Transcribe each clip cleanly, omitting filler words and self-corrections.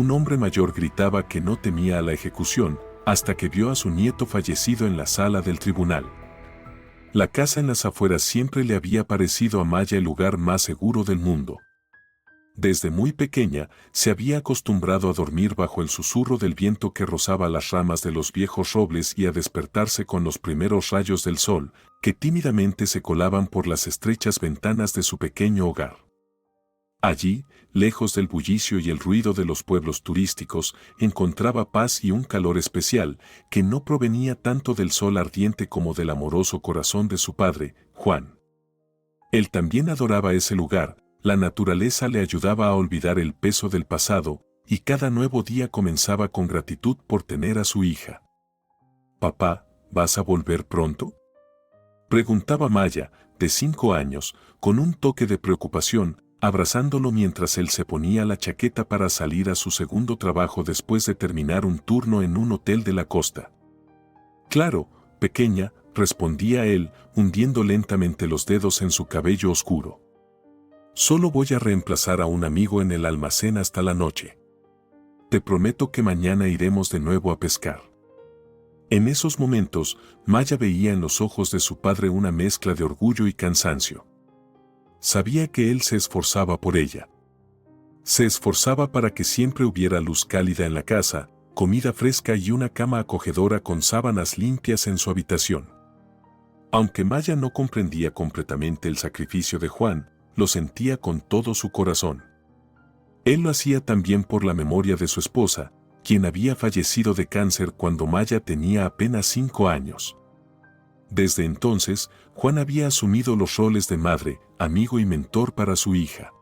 un hombre mayor gritaba que no temía a la ejecución, hasta que vio a su nieto fallecido en la sala del tribunal. La casa en las afueras siempre le había parecido a Maya el lugar más seguro del mundo. Desde muy pequeña, se había acostumbrado a dormir bajo el susurro del viento que rozaba las ramas de los viejos robles y a despertarse con los primeros rayos del sol, que tímidamente se colaban por las estrechas ventanas de su pequeño hogar. Allí, lejos del bullicio y el ruido de los pueblos turísticos, encontraba paz y un calor especial, que no provenía tanto del sol ardiente como del amoroso corazón de su padre, Juan. Él también adoraba ese lugar. La naturaleza le ayudaba a olvidar el peso del pasado, y cada nuevo día comenzaba con gratitud por tener a su hija. «Papá, ¿vas a volver pronto?», preguntaba Maya, de 5 años, con un toque de preocupación, abrazándolo mientras él se ponía la chaqueta para salir a su segundo trabajo después de terminar un turno en un hotel de la costa. «Claro, pequeña», respondía él, hundiendo lentamente los dedos en su cabello oscuro. «Solo voy a reemplazar a un amigo en el almacén hasta la noche. Te prometo que mañana iremos de nuevo a pescar». En esos momentos, Maya veía en los ojos de su padre una mezcla de orgullo y cansancio. Sabía que él se esforzaba por ella. Se esforzaba para que siempre hubiera luz cálida en la casa, comida fresca y una cama acogedora con sábanas limpias en su habitación. Aunque Maya no comprendía completamente el sacrificio de Juan, lo sentía con todo su corazón. Él lo hacía también por la memoria de su esposa, quien había fallecido de cáncer cuando Maya tenía apenas 5 años. Desde entonces, Juan había asumido los roles de madre, amigo y mentor para su hija.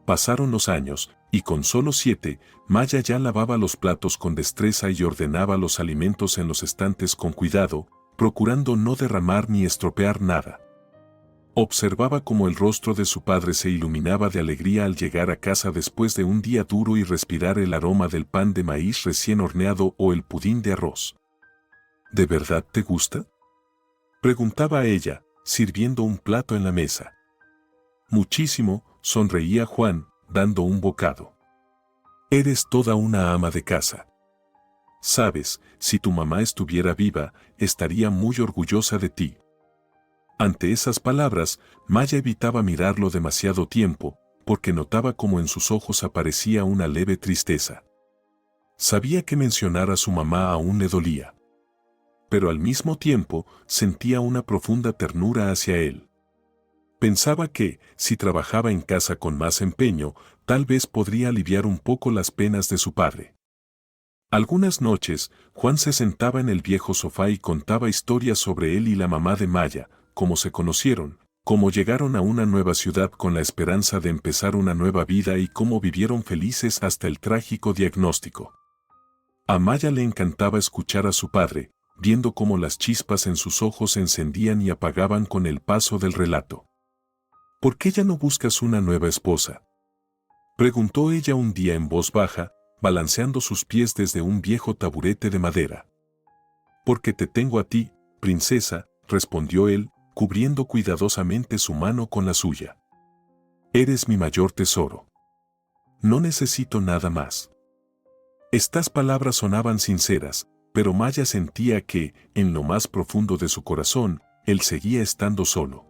Pasaron los años, y con solo 7, Maya ya lavaba los platos con destreza y ordenaba los alimentos en los estantes con cuidado, procurando no derramar ni estropear nada. Observaba cómo el rostro de su padre se iluminaba de alegría al llegar a casa después de un día duro y respirar el aroma del pan de maíz recién horneado o el pudín de arroz. «¿De verdad te gusta?», preguntaba ella, sirviendo un plato en la mesa. «Muchísimo», sonreía Juan, dando un bocado. «Eres toda una ama de casa. Sabes, si tu mamá estuviera viva, estaría muy orgullosa de ti». Ante esas palabras, Maya evitaba mirarlo demasiado tiempo, porque notaba cómo en sus ojos aparecía una leve tristeza. Sabía que mencionar a su mamá aún le dolía. Pero al mismo tiempo, sentía una profunda ternura hacia él. Pensaba que, si trabajaba en casa con más empeño, tal vez podría aliviar un poco las penas de su padre. Algunas noches, Juan se sentaba en el viejo sofá y contaba historias sobre él y la mamá de Maya, cómo se conocieron, cómo llegaron a una nueva ciudad con la esperanza de empezar una nueva vida y cómo vivieron felices hasta el trágico diagnóstico. A Maya le encantaba escuchar a su padre, viendo cómo las chispas en sus ojos se encendían y apagaban con el paso del relato. «¿Por qué ya no buscas una nueva esposa?», preguntó ella un día en voz baja, balanceando sus pies desde un viejo taburete de madera. «Porque te tengo a ti, princesa», respondió él, cubriendo cuidadosamente su mano con la suya. «Eres mi mayor tesoro. No necesito nada más». Estas palabras sonaban sinceras, pero Maya sentía que, en lo más profundo de su corazón, él seguía estando solo.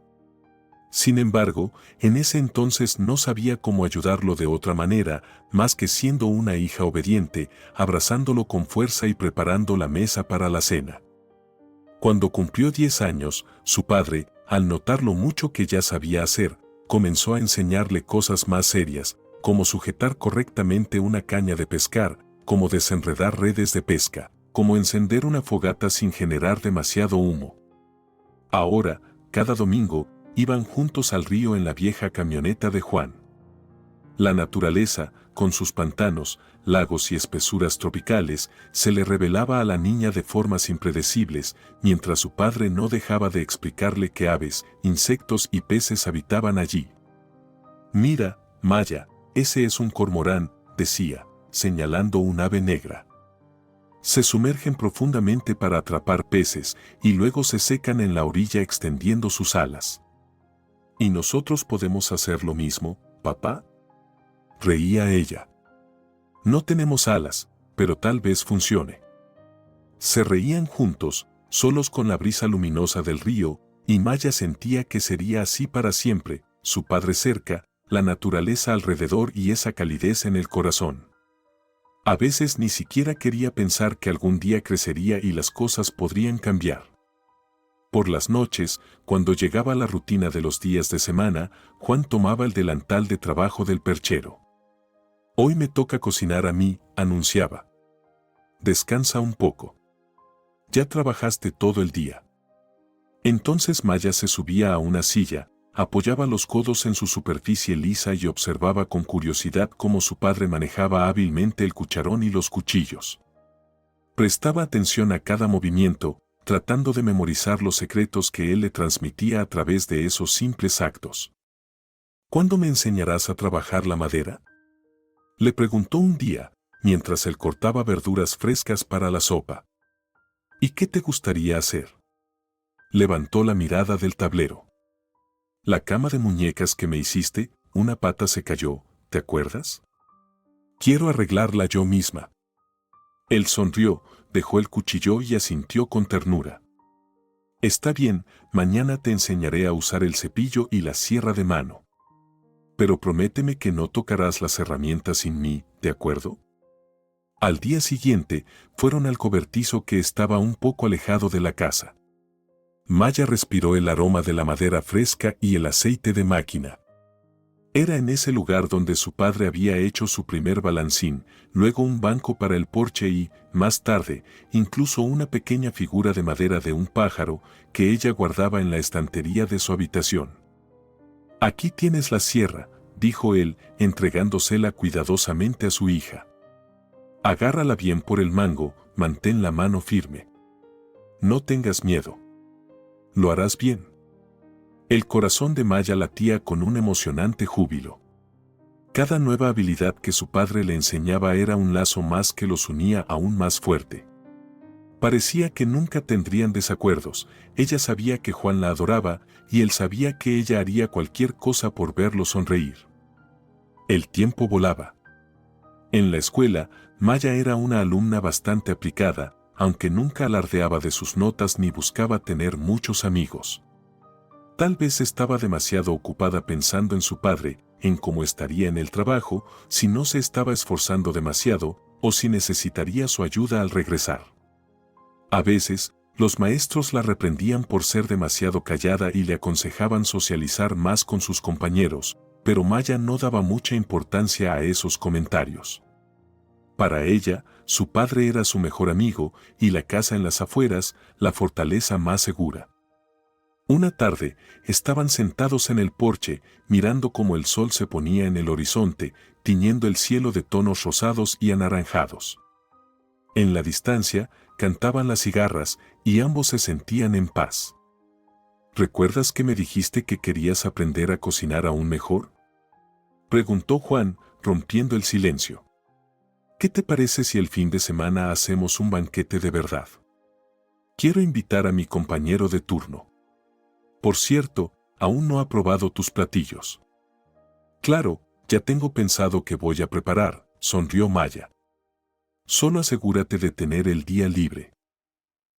Sin embargo, en ese entonces no sabía cómo ayudarlo de otra manera, más que siendo una hija obediente, abrazándolo con fuerza y preparando la mesa para la cena. Cuando cumplió 10 años, su padre, al notar lo mucho que ya sabía hacer, comenzó a enseñarle cosas más serias, como sujetar correctamente una caña de pescar, como desenredar redes de pesca, como encender una fogata sin generar demasiado humo. Ahora, cada domingo, iban juntos al río en la vieja camioneta de Juan. La naturaleza, con sus pantanos, lagos y espesuras tropicales, se le revelaba a la niña de formas impredecibles, mientras su padre no dejaba de explicarle que aves, insectos y peces habitaban allí. «Mira, Maya, ese es un cormorán», decía, señalando un ave negra. «Se sumergen profundamente para atrapar peces y luego se secan en la orilla extendiendo sus alas». «¿Y nosotros podemos hacer lo mismo, papá?», reía ella. No tenemos alas, pero tal vez funcione. Se reían juntos, solos con la brisa luminosa del río, y Maya sentía que sería así para siempre, su padre cerca, la naturaleza alrededor y esa calidez en el corazón. A veces ni siquiera quería pensar que algún día crecería y las cosas podrían cambiar. Por las noches, cuando llegaba la rutina de los días de semana, Juan tomaba el delantal de trabajo del perchero. «Hoy me toca cocinar a mí», anunciaba. «Descansa un poco. Ya trabajaste todo el día». Entonces Maya se subía a una silla, apoyaba los codos en su superficie lisa y observaba con curiosidad cómo su padre manejaba hábilmente el cucharón y los cuchillos. Prestaba atención a cada movimiento, tratando de memorizar los secretos que él le transmitía a través de esos simples actos. «¿Cuándo me enseñarás a trabajar la madera?», le preguntó un día, mientras él cortaba verduras frescas para la sopa. «¿Y qué te gustaría hacer?». Levantó la mirada del tablero. «La cama de muñecas que me hiciste, una pata se cayó, ¿te acuerdas? Quiero arreglarla yo misma». Él sonrió, dejó el cuchillo y asintió con ternura. «Está bien, mañana te enseñaré a usar el cepillo y la sierra de mano. Pero prométeme que no tocarás las herramientas sin mí, ¿de acuerdo?». Al día siguiente, fueron al cobertizo que estaba un poco alejado de la casa. Maya respiró el aroma de la madera fresca y el aceite de máquina. Era en ese lugar donde su padre había hecho su primer balancín, luego un banco para el porche y, más tarde, incluso una pequeña figura de madera de un pájaro que ella guardaba en la estantería de su habitación. «Aquí tienes la sierra», dijo él, entregándosela cuidadosamente a su hija. «Agárrala bien por el mango, mantén la mano firme. No tengas miedo. Lo harás bien». El corazón de Maya latía con un emocionante júbilo. Cada nueva habilidad que su padre le enseñaba era un lazo más que los unía aún más fuerte. Parecía que nunca tendrían desacuerdos, ella sabía que Juan la adoraba y él sabía que ella haría cualquier cosa por verlo sonreír. El tiempo volaba. En la escuela, Maya era una alumna bastante aplicada, aunque nunca alardeaba de sus notas ni buscaba tener muchos amigos. Tal vez estaba demasiado ocupada pensando en su padre, en cómo estaría en el trabajo, si no se estaba esforzando demasiado, o si necesitaría su ayuda al regresar. A veces, los maestros la reprendían por ser demasiado callada y le aconsejaban socializar más con sus compañeros, pero Maya no daba mucha importancia a esos comentarios. Para ella, su padre era su mejor amigo y la casa en las afueras, la fortaleza más segura. Una tarde, estaban sentados en el porche, mirando cómo el sol se ponía en el horizonte, tiñendo el cielo de tonos rosados y anaranjados. En la distancia, cantaban las cigarras, y ambos se sentían en paz. «¿Recuerdas que me dijiste que querías aprender a cocinar aún mejor?», preguntó Juan, rompiendo el silencio. «¿Qué te parece si el fin de semana hacemos un banquete de verdad? Quiero invitar a mi compañero de turno. Por cierto, aún no ha probado tus platillos». «Claro, ya tengo pensado qué voy a preparar», sonrió Maya. «Solo asegúrate de tener el día libre».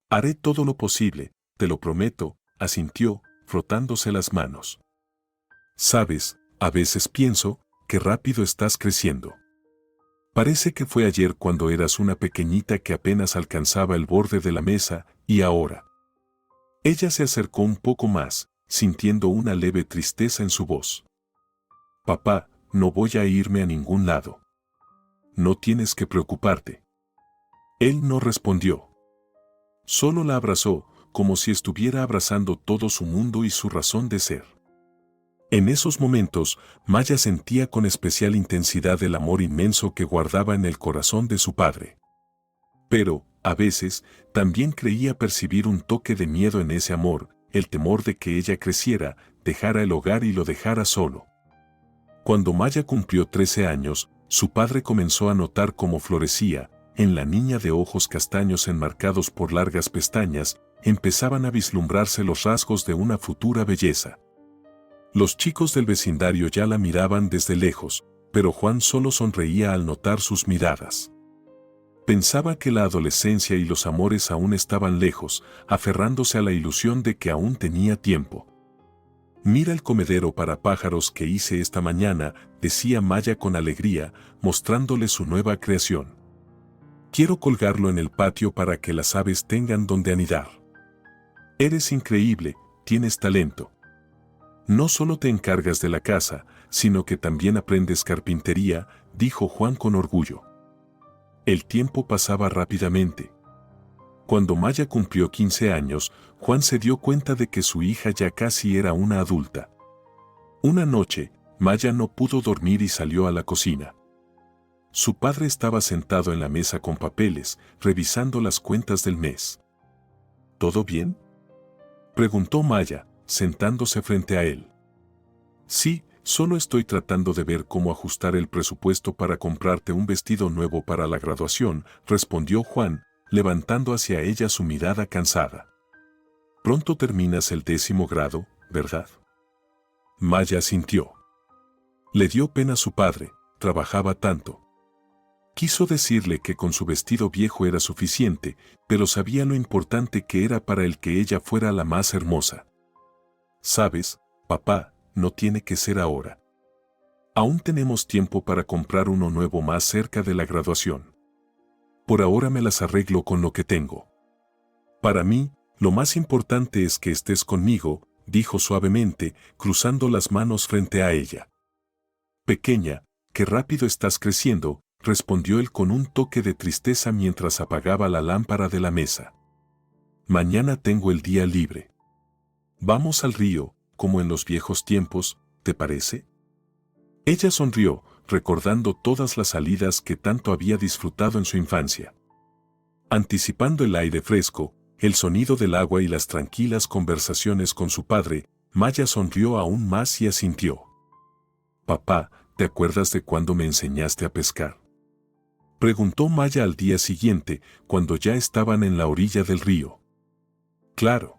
«Haré todo lo posible, te lo prometo», asintió, frotándose las manos. «Sabes, a veces pienso, qué rápido estás creciendo. Parece que fue ayer cuando eras una pequeñita que apenas alcanzaba el borde de la mesa, y ahora». Ella se acercó un poco más, sintiendo una leve tristeza en su voz. «Papá, no voy a irme a ningún lado. No tienes que preocuparte». Él no respondió. Solo la abrazó, como si estuviera abrazando todo su mundo y su razón de ser. En esos momentos, Maya sentía con especial intensidad el amor inmenso que guardaba en el corazón de su padre. Pero, a veces, también creía percibir un toque de miedo en ese amor, el temor de que ella creciera, dejara el hogar y lo dejara solo. Cuando Maya cumplió 13 años, su padre comenzó a notar cómo florecía, en la niña de ojos castaños enmarcados por largas pestañas, empezaban a vislumbrarse los rasgos de una futura belleza. Los chicos del vecindario ya la miraban desde lejos, pero Juan solo sonreía al notar sus miradas. Pensaba que la adolescencia y los amores aún estaban lejos, aferrándose a la ilusión de que aún tenía tiempo. «Mira el comedero para pájaros que hice esta mañana», decía Maya con alegría, mostrándole su nueva creación. «Quiero colgarlo en el patio para que las aves tengan donde anidar». «Eres increíble, tienes talento. No solo te encargas de la casa, sino que también aprendes carpintería», dijo Juan con orgullo. El tiempo pasaba rápidamente. Cuando Maya cumplió 15 años, Juan se dio cuenta de que su hija ya casi era una adulta. Una noche, Maya no pudo dormir y salió a la cocina. Su padre estaba sentado en la mesa con papeles, revisando las cuentas del mes. ¿Todo bien?, preguntó Maya, sentándose frente a él. «Sí, solo estoy tratando de ver cómo ajustar el presupuesto para comprarte un vestido nuevo para la graduación», respondió Juan, levantando hacia ella su mirada cansada. «Pronto terminas el 10º grado, ¿verdad?». Maya asintió. Le dio pena a su padre, trabajaba tanto. Quiso decirle que con su vestido viejo era suficiente, pero sabía lo importante que era para él que ella fuera la más hermosa. «¿Sabes, papá? No tiene que ser ahora. Aún tenemos tiempo para comprar uno nuevo más cerca de la graduación. Por ahora me las arreglo con lo que tengo. Para mí, lo más importante es que estés conmigo», dijo suavemente, cruzando las manos frente a ella. «Pequeña, qué rápido estás creciendo», respondió él con un toque de tristeza mientras apagaba la lámpara de la mesa. «Mañana tengo el día libre. Vamos al río, como en los viejos tiempos, ¿te parece?». Ella sonrió, recordando todas las salidas que tanto había disfrutado en su infancia. Anticipando el aire fresco, el sonido del agua y las tranquilas conversaciones con su padre, Maya sonrió aún más y asintió. «Papá, ¿te acuerdas de cuando me enseñaste a pescar?», preguntó Maya al día siguiente, cuando ya estaban en la orilla del río. «Claro.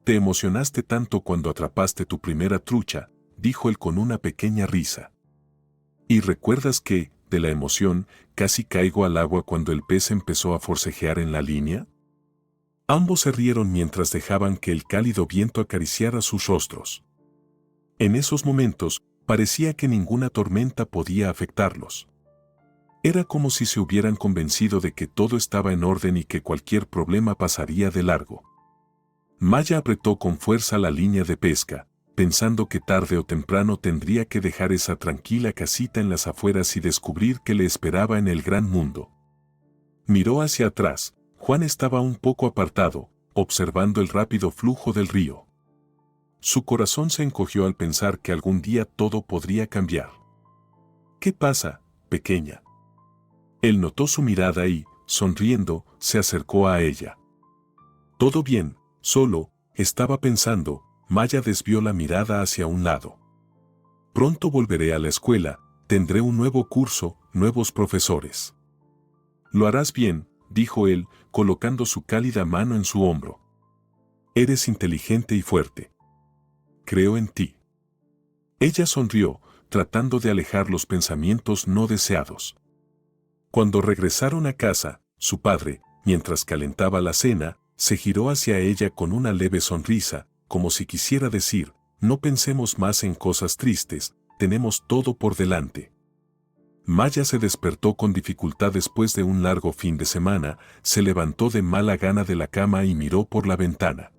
Te emocionaste tanto cuando atrapaste tu primera trucha», dijo él con una pequeña risa. «¿Y recuerdas que, de la emoción, casi caigo al agua cuando el pez empezó a forcejear en la línea?». Ambos se rieron mientras dejaban que el cálido viento acariciara sus rostros. En esos momentos, parecía que ninguna tormenta podía afectarlos. Era como si se hubieran convencido de que todo estaba en orden y que cualquier problema pasaría de largo. Maya apretó con fuerza la línea de pesca, pensando que tarde o temprano tendría que dejar esa tranquila casita en las afueras y descubrir qué le esperaba en el gran mundo. Miró hacia atrás. Juan estaba un poco apartado, observando el rápido flujo del río. Su corazón se encogió al pensar que algún día todo podría cambiar. «¿Qué pasa, pequeña?». Él notó su mirada y, sonriendo, se acercó a ella. «Todo bien, solo», estaba pensando. Maya desvió la mirada hacia un lado. «Pronto volveré a la escuela, tendré un nuevo curso, nuevos profesores». «Lo harás bien», dijo él, colocando su cálida mano en su hombro. «Eres inteligente y fuerte. Creo en ti». Ella sonrió, tratando de alejar los pensamientos no deseados. Cuando regresaron a casa, su padre, mientras calentaba la cena, se giró hacia ella con una leve sonrisa, como si quisiera decir: «No pensemos más en cosas tristes, tenemos todo por delante». Maya se despertó con dificultad después de un largo fin de semana, se levantó de mala gana de la cama y miró por la ventana.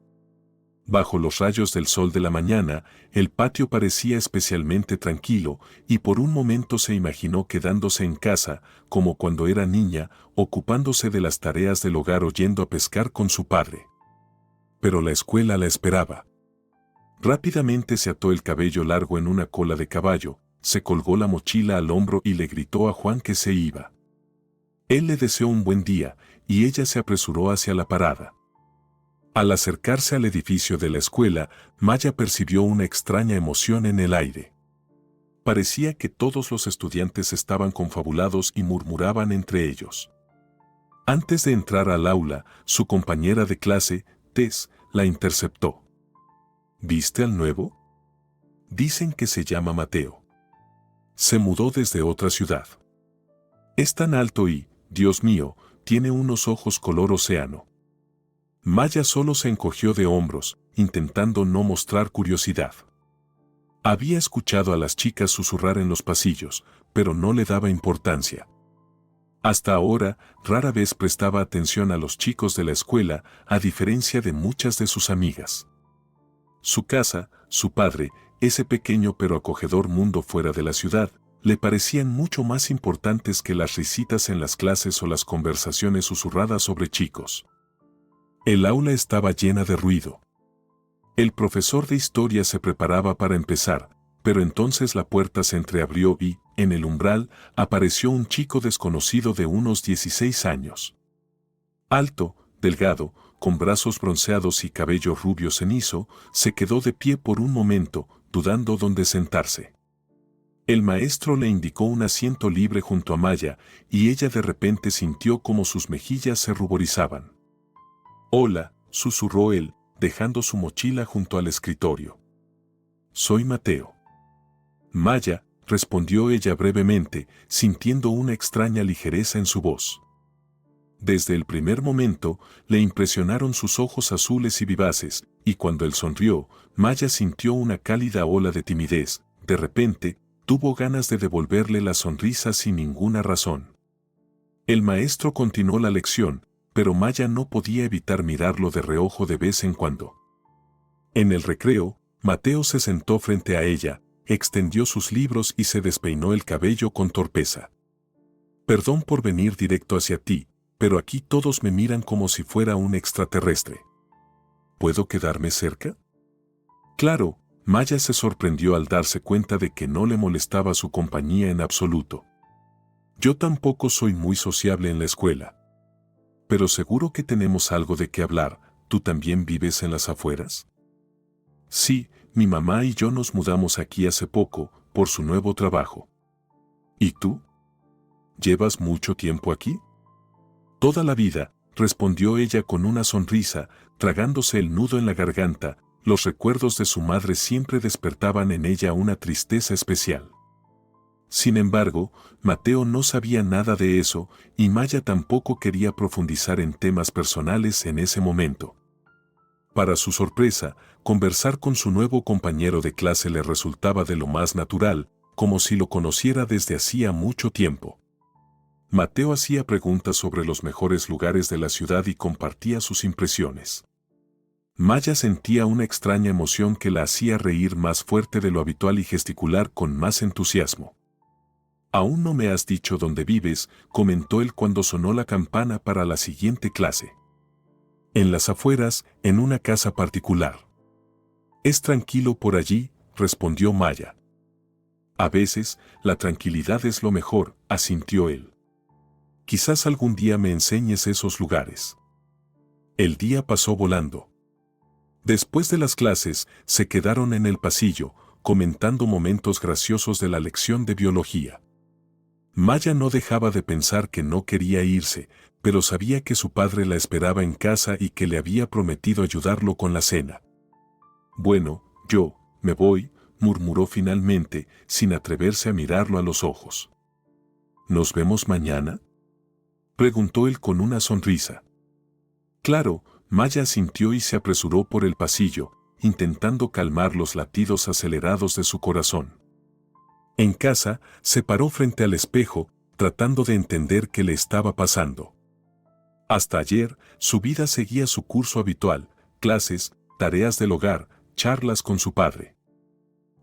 Bajo los rayos del sol de la mañana, el patio parecía especialmente tranquilo, y por un momento se imaginó quedándose en casa, como cuando era niña, ocupándose de las tareas del hogar o yendo a pescar con su padre. Pero la escuela la esperaba. Rápidamente se ató el cabello largo en una cola de caballo, se colgó la mochila al hombro y le gritó a Juan que se iba. Él le deseó un buen día, y ella se apresuró hacia la parada. Al acercarse al edificio de la escuela, Maya percibió una extraña emoción en el aire. Parecía que todos los estudiantes estaban confabulados y murmuraban entre ellos. Antes de entrar al aula, su compañera de clase, Tess, la interceptó. «¿Viste al nuevo? Dicen que se llama Mateo». Se mudó desde otra ciudad. Es tan alto y, Dios mío, tiene unos ojos color océano. Maya solo se encogió de hombros, intentando no mostrar curiosidad. Había escuchado a las chicas susurrar en los pasillos, pero no le daba importancia. Hasta ahora, rara vez prestaba atención a los chicos de la escuela, a diferencia de muchas de sus amigas. Su casa, su padre, ese pequeño pero acogedor mundo fuera de la ciudad, le parecían mucho más importantes que las risitas en las clases o las conversaciones susurradas sobre chicos. El aula estaba llena de ruido. El profesor de historia se preparaba para empezar, pero entonces la puerta se entreabrió y, en el umbral, apareció un chico desconocido de unos 16 años. Alto, delgado, con brazos bronceados y cabello rubio cenizo, se quedó de pie por un momento, dudando dónde sentarse. El maestro le indicó un asiento libre junto a Maya, y ella de repente sintió como sus mejillas se ruborizaban. «Hola», susurró él, dejando su mochila junto al escritorio. «Soy Mateo». «Maya», respondió ella brevemente, sintiendo una extraña ligereza en su voz. Desde el primer momento, le impresionaron sus ojos azules y vivaces, y cuando él sonrió, Maya sintió una cálida ola de timidez. De repente, tuvo ganas de devolverle la sonrisa sin ninguna razón. El maestro continuó la lección, pero Maya no podía evitar mirarlo de reojo de vez en cuando. En el recreo, Mateo se sentó frente a ella, extendió sus libros y se despeinó el cabello con torpeza. «Perdón por venir directo hacia ti, pero aquí todos me miran como si fuera un extraterrestre. ¿Puedo quedarme cerca?» Claro, Maya se sorprendió al darse cuenta de que no le molestaba su compañía en absoluto. «Yo tampoco soy muy sociable en la escuela. Pero seguro que tenemos algo de qué hablar. ¿Tú también vives en las afueras?» «Sí, mi mamá y yo nos mudamos aquí hace poco, por su nuevo trabajo». «¿Y tú? ¿Llevas mucho tiempo aquí?» «Toda la vida», respondió ella con una sonrisa, tragándose el nudo en la garganta. Los recuerdos de su madre siempre despertaban en ella una tristeza especial. Sin embargo, Mateo no sabía nada de eso, y Maya tampoco quería profundizar en temas personales en ese momento. Para su sorpresa, conversar con su nuevo compañero de clase le resultaba de lo más natural, como si lo conociera desde hacía mucho tiempo. Mateo hacía preguntas sobre los mejores lugares de la ciudad y compartía sus impresiones. Maya sentía una extraña emoción que la hacía reír más fuerte de lo habitual y gesticular con más entusiasmo. «Aún no me has dicho dónde vives», comentó él cuando sonó la campana para la siguiente clase. «En las afueras, en una casa particular». «Es tranquilo por allí», respondió Maya. «A veces, la tranquilidad es lo mejor», asintió él. «Quizás algún día me enseñes esos lugares». El día pasó volando. Después de las clases, se quedaron en el pasillo, comentando momentos graciosos de la lección de biología. Maya no dejaba de pensar que no quería irse, pero sabía que su padre la esperaba en casa y que le había prometido ayudarlo con la cena. «Bueno, yo me voy», murmuró finalmente, sin atreverse a mirarlo a los ojos. «¿Nos vemos mañana?», preguntó él con una sonrisa. Claro, Maya asintió y se apresuró por el pasillo, intentando calmar los latidos acelerados de su corazón. En casa, se paró frente al espejo, tratando de entender qué le estaba pasando. Hasta ayer, su vida seguía su curso habitual: clases, tareas del hogar, charlas con su padre.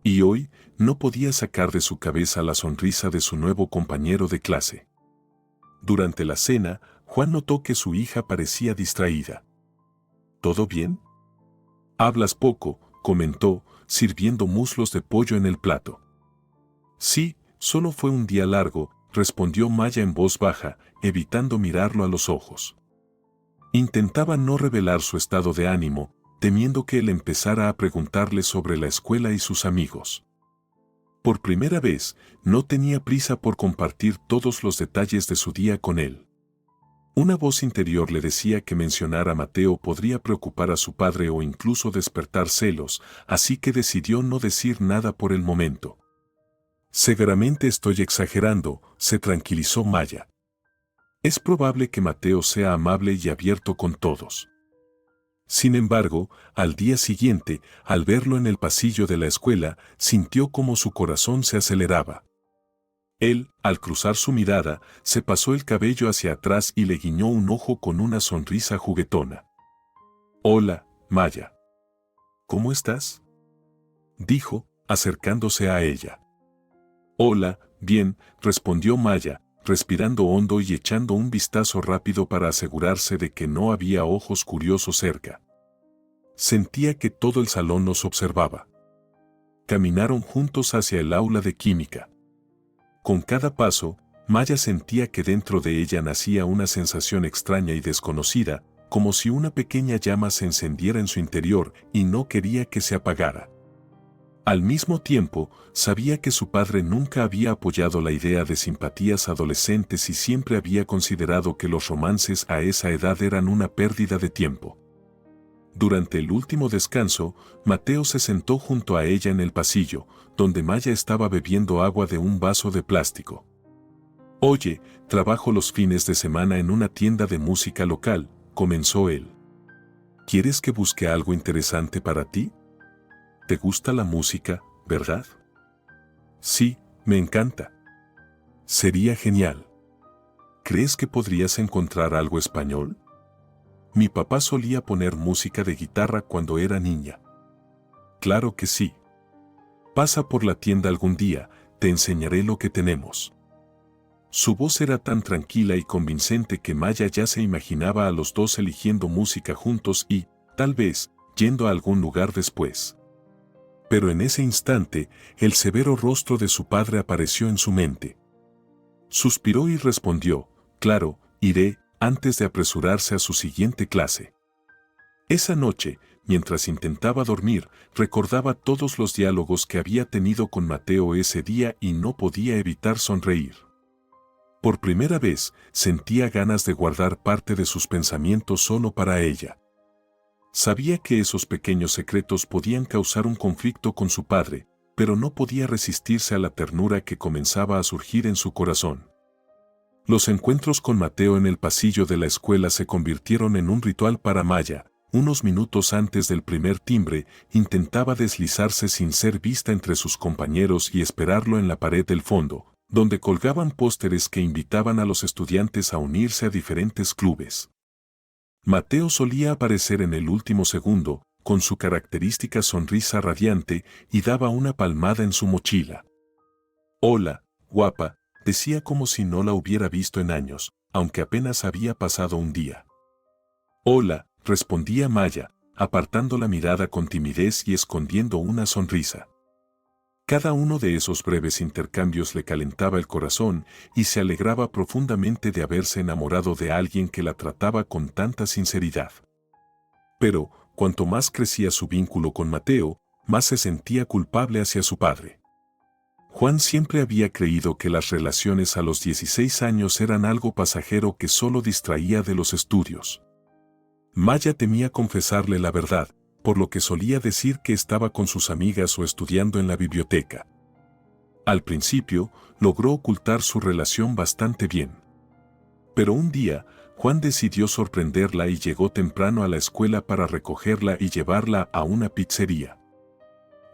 Y hoy, no podía sacar de su cabeza la sonrisa de su nuevo compañero de clase. Durante la cena, Juan notó que su hija parecía distraída. «¿Todo bien?». «Hablas poco», comentó, sirviendo muslos de pollo en el plato. «Sí, solo fue un día largo», respondió Maya en voz baja, evitando mirarlo a los ojos. Intentaba no revelar su estado de ánimo, temiendo que él empezara a preguntarle sobre la escuela y sus amigos. Por primera vez, no tenía prisa por compartir todos los detalles de su día con él. Una voz interior le decía que mencionar a Mateo podría preocupar a su padre o incluso despertar celos, así que decidió no decir nada por el momento. Seguramente estoy exagerando, se tranquilizó Maya. Es probable que Mateo sea amable y abierto con todos. Sin embargo, al día siguiente, al verlo en el pasillo de la escuela, sintió como su corazón se aceleraba. Él, al cruzar su mirada, se pasó el cabello hacia atrás y le guiñó un ojo con una sonrisa juguetona. «Hola, Maya. ¿Cómo estás?», dijo, acercándose a ella. «Hola, bien», respondió Maya, respirando hondo y echando un vistazo rápido para asegurarse de que no había ojos curiosos cerca. Sentía que todo el salón los observaba. Caminaron juntos hacia el aula de química. Con cada paso, Maya sentía que dentro de ella nacía una sensación extraña y desconocida, como si una pequeña llama se encendiera en su interior y no quería que se apagara. Al mismo tiempo, sabía que su padre nunca había apoyado la idea de simpatías adolescentes y siempre había considerado que los romances a esa edad eran una pérdida de tiempo. Durante el último descanso, Mateo se sentó junto a ella en el pasillo, donde Maya estaba bebiendo agua de un vaso de plástico. «Oye, trabajo los fines de semana en una tienda de música local», comenzó él. «¿Quieres que busque algo interesante para ti? ¿Te gusta la música, verdad?» «Sí, me encanta». «Sería genial. ¿Crees que podrías encontrar algo español? Mi papá solía poner música de guitarra cuando era niña». «Claro que sí. Pasa por la tienda algún día, te enseñaré lo que tenemos». Su voz era tan tranquila y convincente que Maya ya se imaginaba a los dos eligiendo música juntos y, tal vez, yendo a algún lugar después. Pero en ese instante, el severo rostro de su padre apareció en su mente. Suspiró y respondió, «Claro, iré», antes de apresurarse a su siguiente clase. Esa noche, mientras intentaba dormir, recordaba todos los diálogos que había tenido con Mateo ese día y no podía evitar sonreír. Por primera vez, sentía ganas de guardar parte de sus pensamientos solo para ella. Sabía que esos pequeños secretos podían causar un conflicto con su padre, pero no podía resistirse a la ternura que comenzaba a surgir en su corazón. Los encuentros con Mateo en el pasillo de la escuela se convirtieron en un ritual para Maya. Unos minutos antes del primer timbre, intentaba deslizarse sin ser vista entre sus compañeros y esperarlo en la pared del fondo, donde colgaban pósteres que invitaban a los estudiantes a unirse a diferentes clubes. Mateo solía aparecer en el último segundo, con su característica sonrisa radiante, y daba una palmada en su mochila. «Hola, guapa», decía como si no la hubiera visto en años, aunque apenas había pasado un día. «Hola», respondía Maya, apartando la mirada con timidez y escondiendo una sonrisa. Cada uno de esos breves intercambios le calentaba el corazón y se alegraba profundamente de haberse enamorado de alguien que la trataba con tanta sinceridad. Pero, cuanto más crecía su vínculo con Mateo, más se sentía culpable hacia su padre. Juan siempre había creído que las relaciones a los 16 años eran algo pasajero que solo distraía de los estudios. Maya temía confesarle la verdad, por lo que solía decir que estaba con sus amigas o estudiando en la biblioteca. Al principio, logró ocultar su relación bastante bien. Pero un día, Juan decidió sorprenderla y llegó temprano a la escuela para recogerla y llevarla a una pizzería.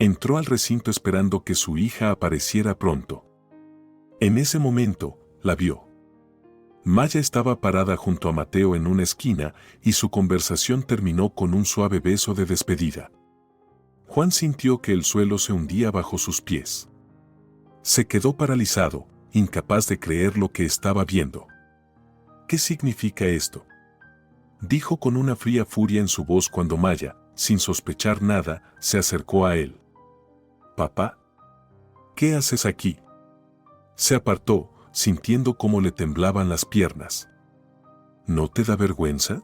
Entró al recinto esperando que su hija apareciera pronto. En ese momento, la vio. Maya estaba parada junto a Mateo en una esquina y su conversación terminó con un suave beso de despedida. Juan sintió que el suelo se hundía bajo sus pies. Se quedó paralizado, incapaz de creer lo que estaba viendo. «¿Qué significa esto?», dijo con una fría furia en su voz cuando Maya, sin sospechar nada, se acercó a él. «Papá, ¿qué haces aquí?». Se apartó, sintiendo cómo le temblaban las piernas. «¿No te da vergüenza?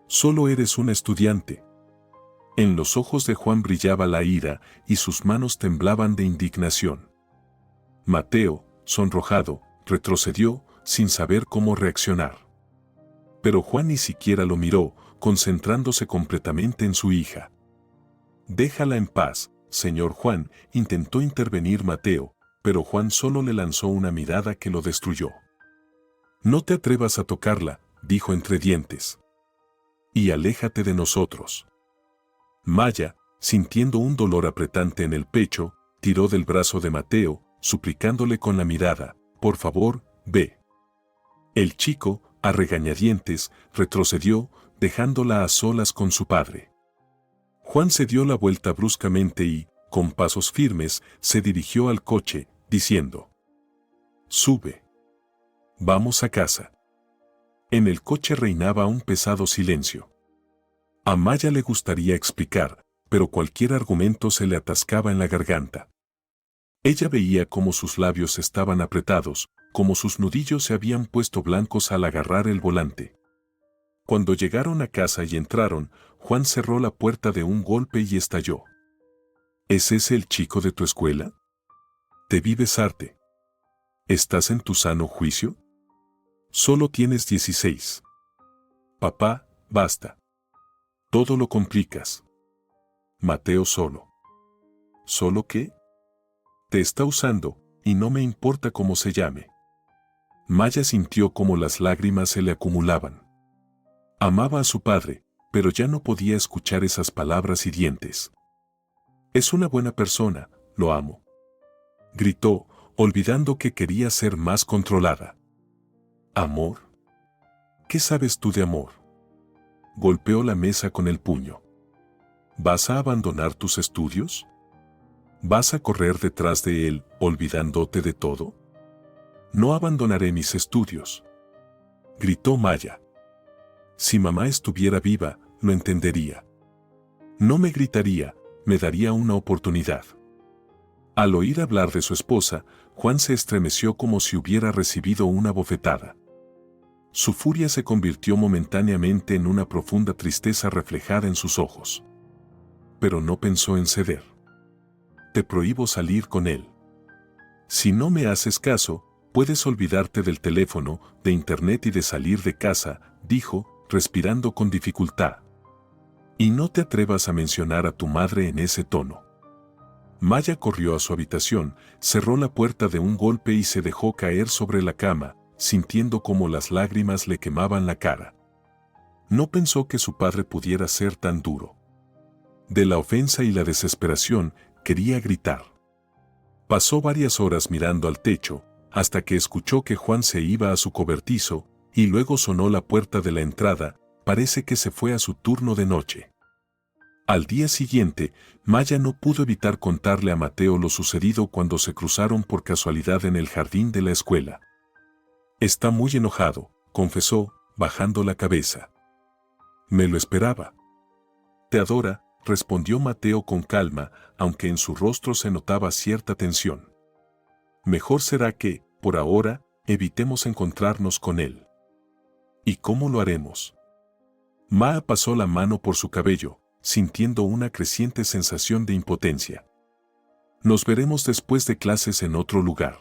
Solo eres un estudiante». En los ojos de Juan brillaba la ira y sus manos temblaban de indignación. Mateo, sonrojado, retrocedió, sin saber cómo reaccionar. Pero Juan ni siquiera lo miró, concentrándose completamente en su hija. «Déjala en paz, señor Juan», intentó intervenir Mateo, pero Juan solo le lanzó una mirada que lo destruyó. «No te atrevas a tocarla», dijo entre dientes. «Y aléjate de nosotros». Maya, sintiendo un dolor apretante en el pecho, tiró del brazo de Mateo, suplicándole con la mirada: «Por favor, ve». El chico, a regañadientes, retrocedió, dejándola a solas con su padre. Juan se dio la vuelta bruscamente y, con pasos firmes, se dirigió al coche, diciendo: «Sube. Vamos a casa». En el coche reinaba un pesado silencio. A Maya le gustaría explicar, pero cualquier argumento se le atascaba en la garganta. Ella veía cómo sus labios estaban apretados, cómo sus nudillos se habían puesto blancos al agarrar el volante. Cuando llegaron a casa y entraron, Juan cerró la puerta de un golpe y estalló: ¿Es ese el chico de tu escuela? Te vi besarte. ¿Estás en tu sano juicio? Solo tienes 16. Papá, basta. Todo lo complicas. Mateo solo. ¿Solo qué? Te está usando, y no me importa cómo se llame. Maya sintió como las lágrimas se le acumulaban. Amaba a su padre, pero ya no podía escuchar esas palabras hirientes. «Es una buena persona, lo amo», gritó, olvidando que quería ser más controlada. ¿Amor? ¿Qué sabes tú de amor? Golpeó la mesa con el puño. ¿Vas a abandonar tus estudios? ¿Vas a correr detrás de él, olvidándote de todo? No abandonaré mis estudios, gritó Maya. Si mamá estuviera viva, lo entendería. No me gritaría, me daría una oportunidad. Al oír hablar de su esposa, Juan se estremeció como si hubiera recibido una bofetada. Su furia se convirtió momentáneamente en una profunda tristeza reflejada en sus ojos. Pero no pensó en ceder. Te prohíbo salir con él. Si no me haces caso, puedes olvidarte del teléfono, de internet y de salir de casa, dijo, respirando con dificultad. Y no te atrevas a mencionar a tu madre en ese tono. Maya corrió a su habitación, cerró la puerta de un golpe y se dejó caer sobre la cama, sintiendo como las lágrimas le quemaban la cara. No pensó que su padre pudiera ser tan duro. De la ofensa y la desesperación, quería gritar. Pasó varias horas mirando al techo, hasta que escuchó que Juan se iba a su cobertizo, y luego sonó la puerta de la entrada. Parece que se fue a su turno de noche. Al día siguiente, Maya no pudo evitar contarle a Mateo lo sucedido cuando se cruzaron por casualidad en el jardín de la escuela. Está muy enojado, confesó, bajando la cabeza. Me lo esperaba. Te adora, respondió Mateo con calma, aunque en su rostro se notaba cierta tensión. Mejor será que, por ahora, evitemos encontrarnos con él. ¿Y cómo lo haremos? Maa pasó la mano por su cabello, sintiendo una creciente sensación de impotencia. Nos veremos después de clases en otro lugar.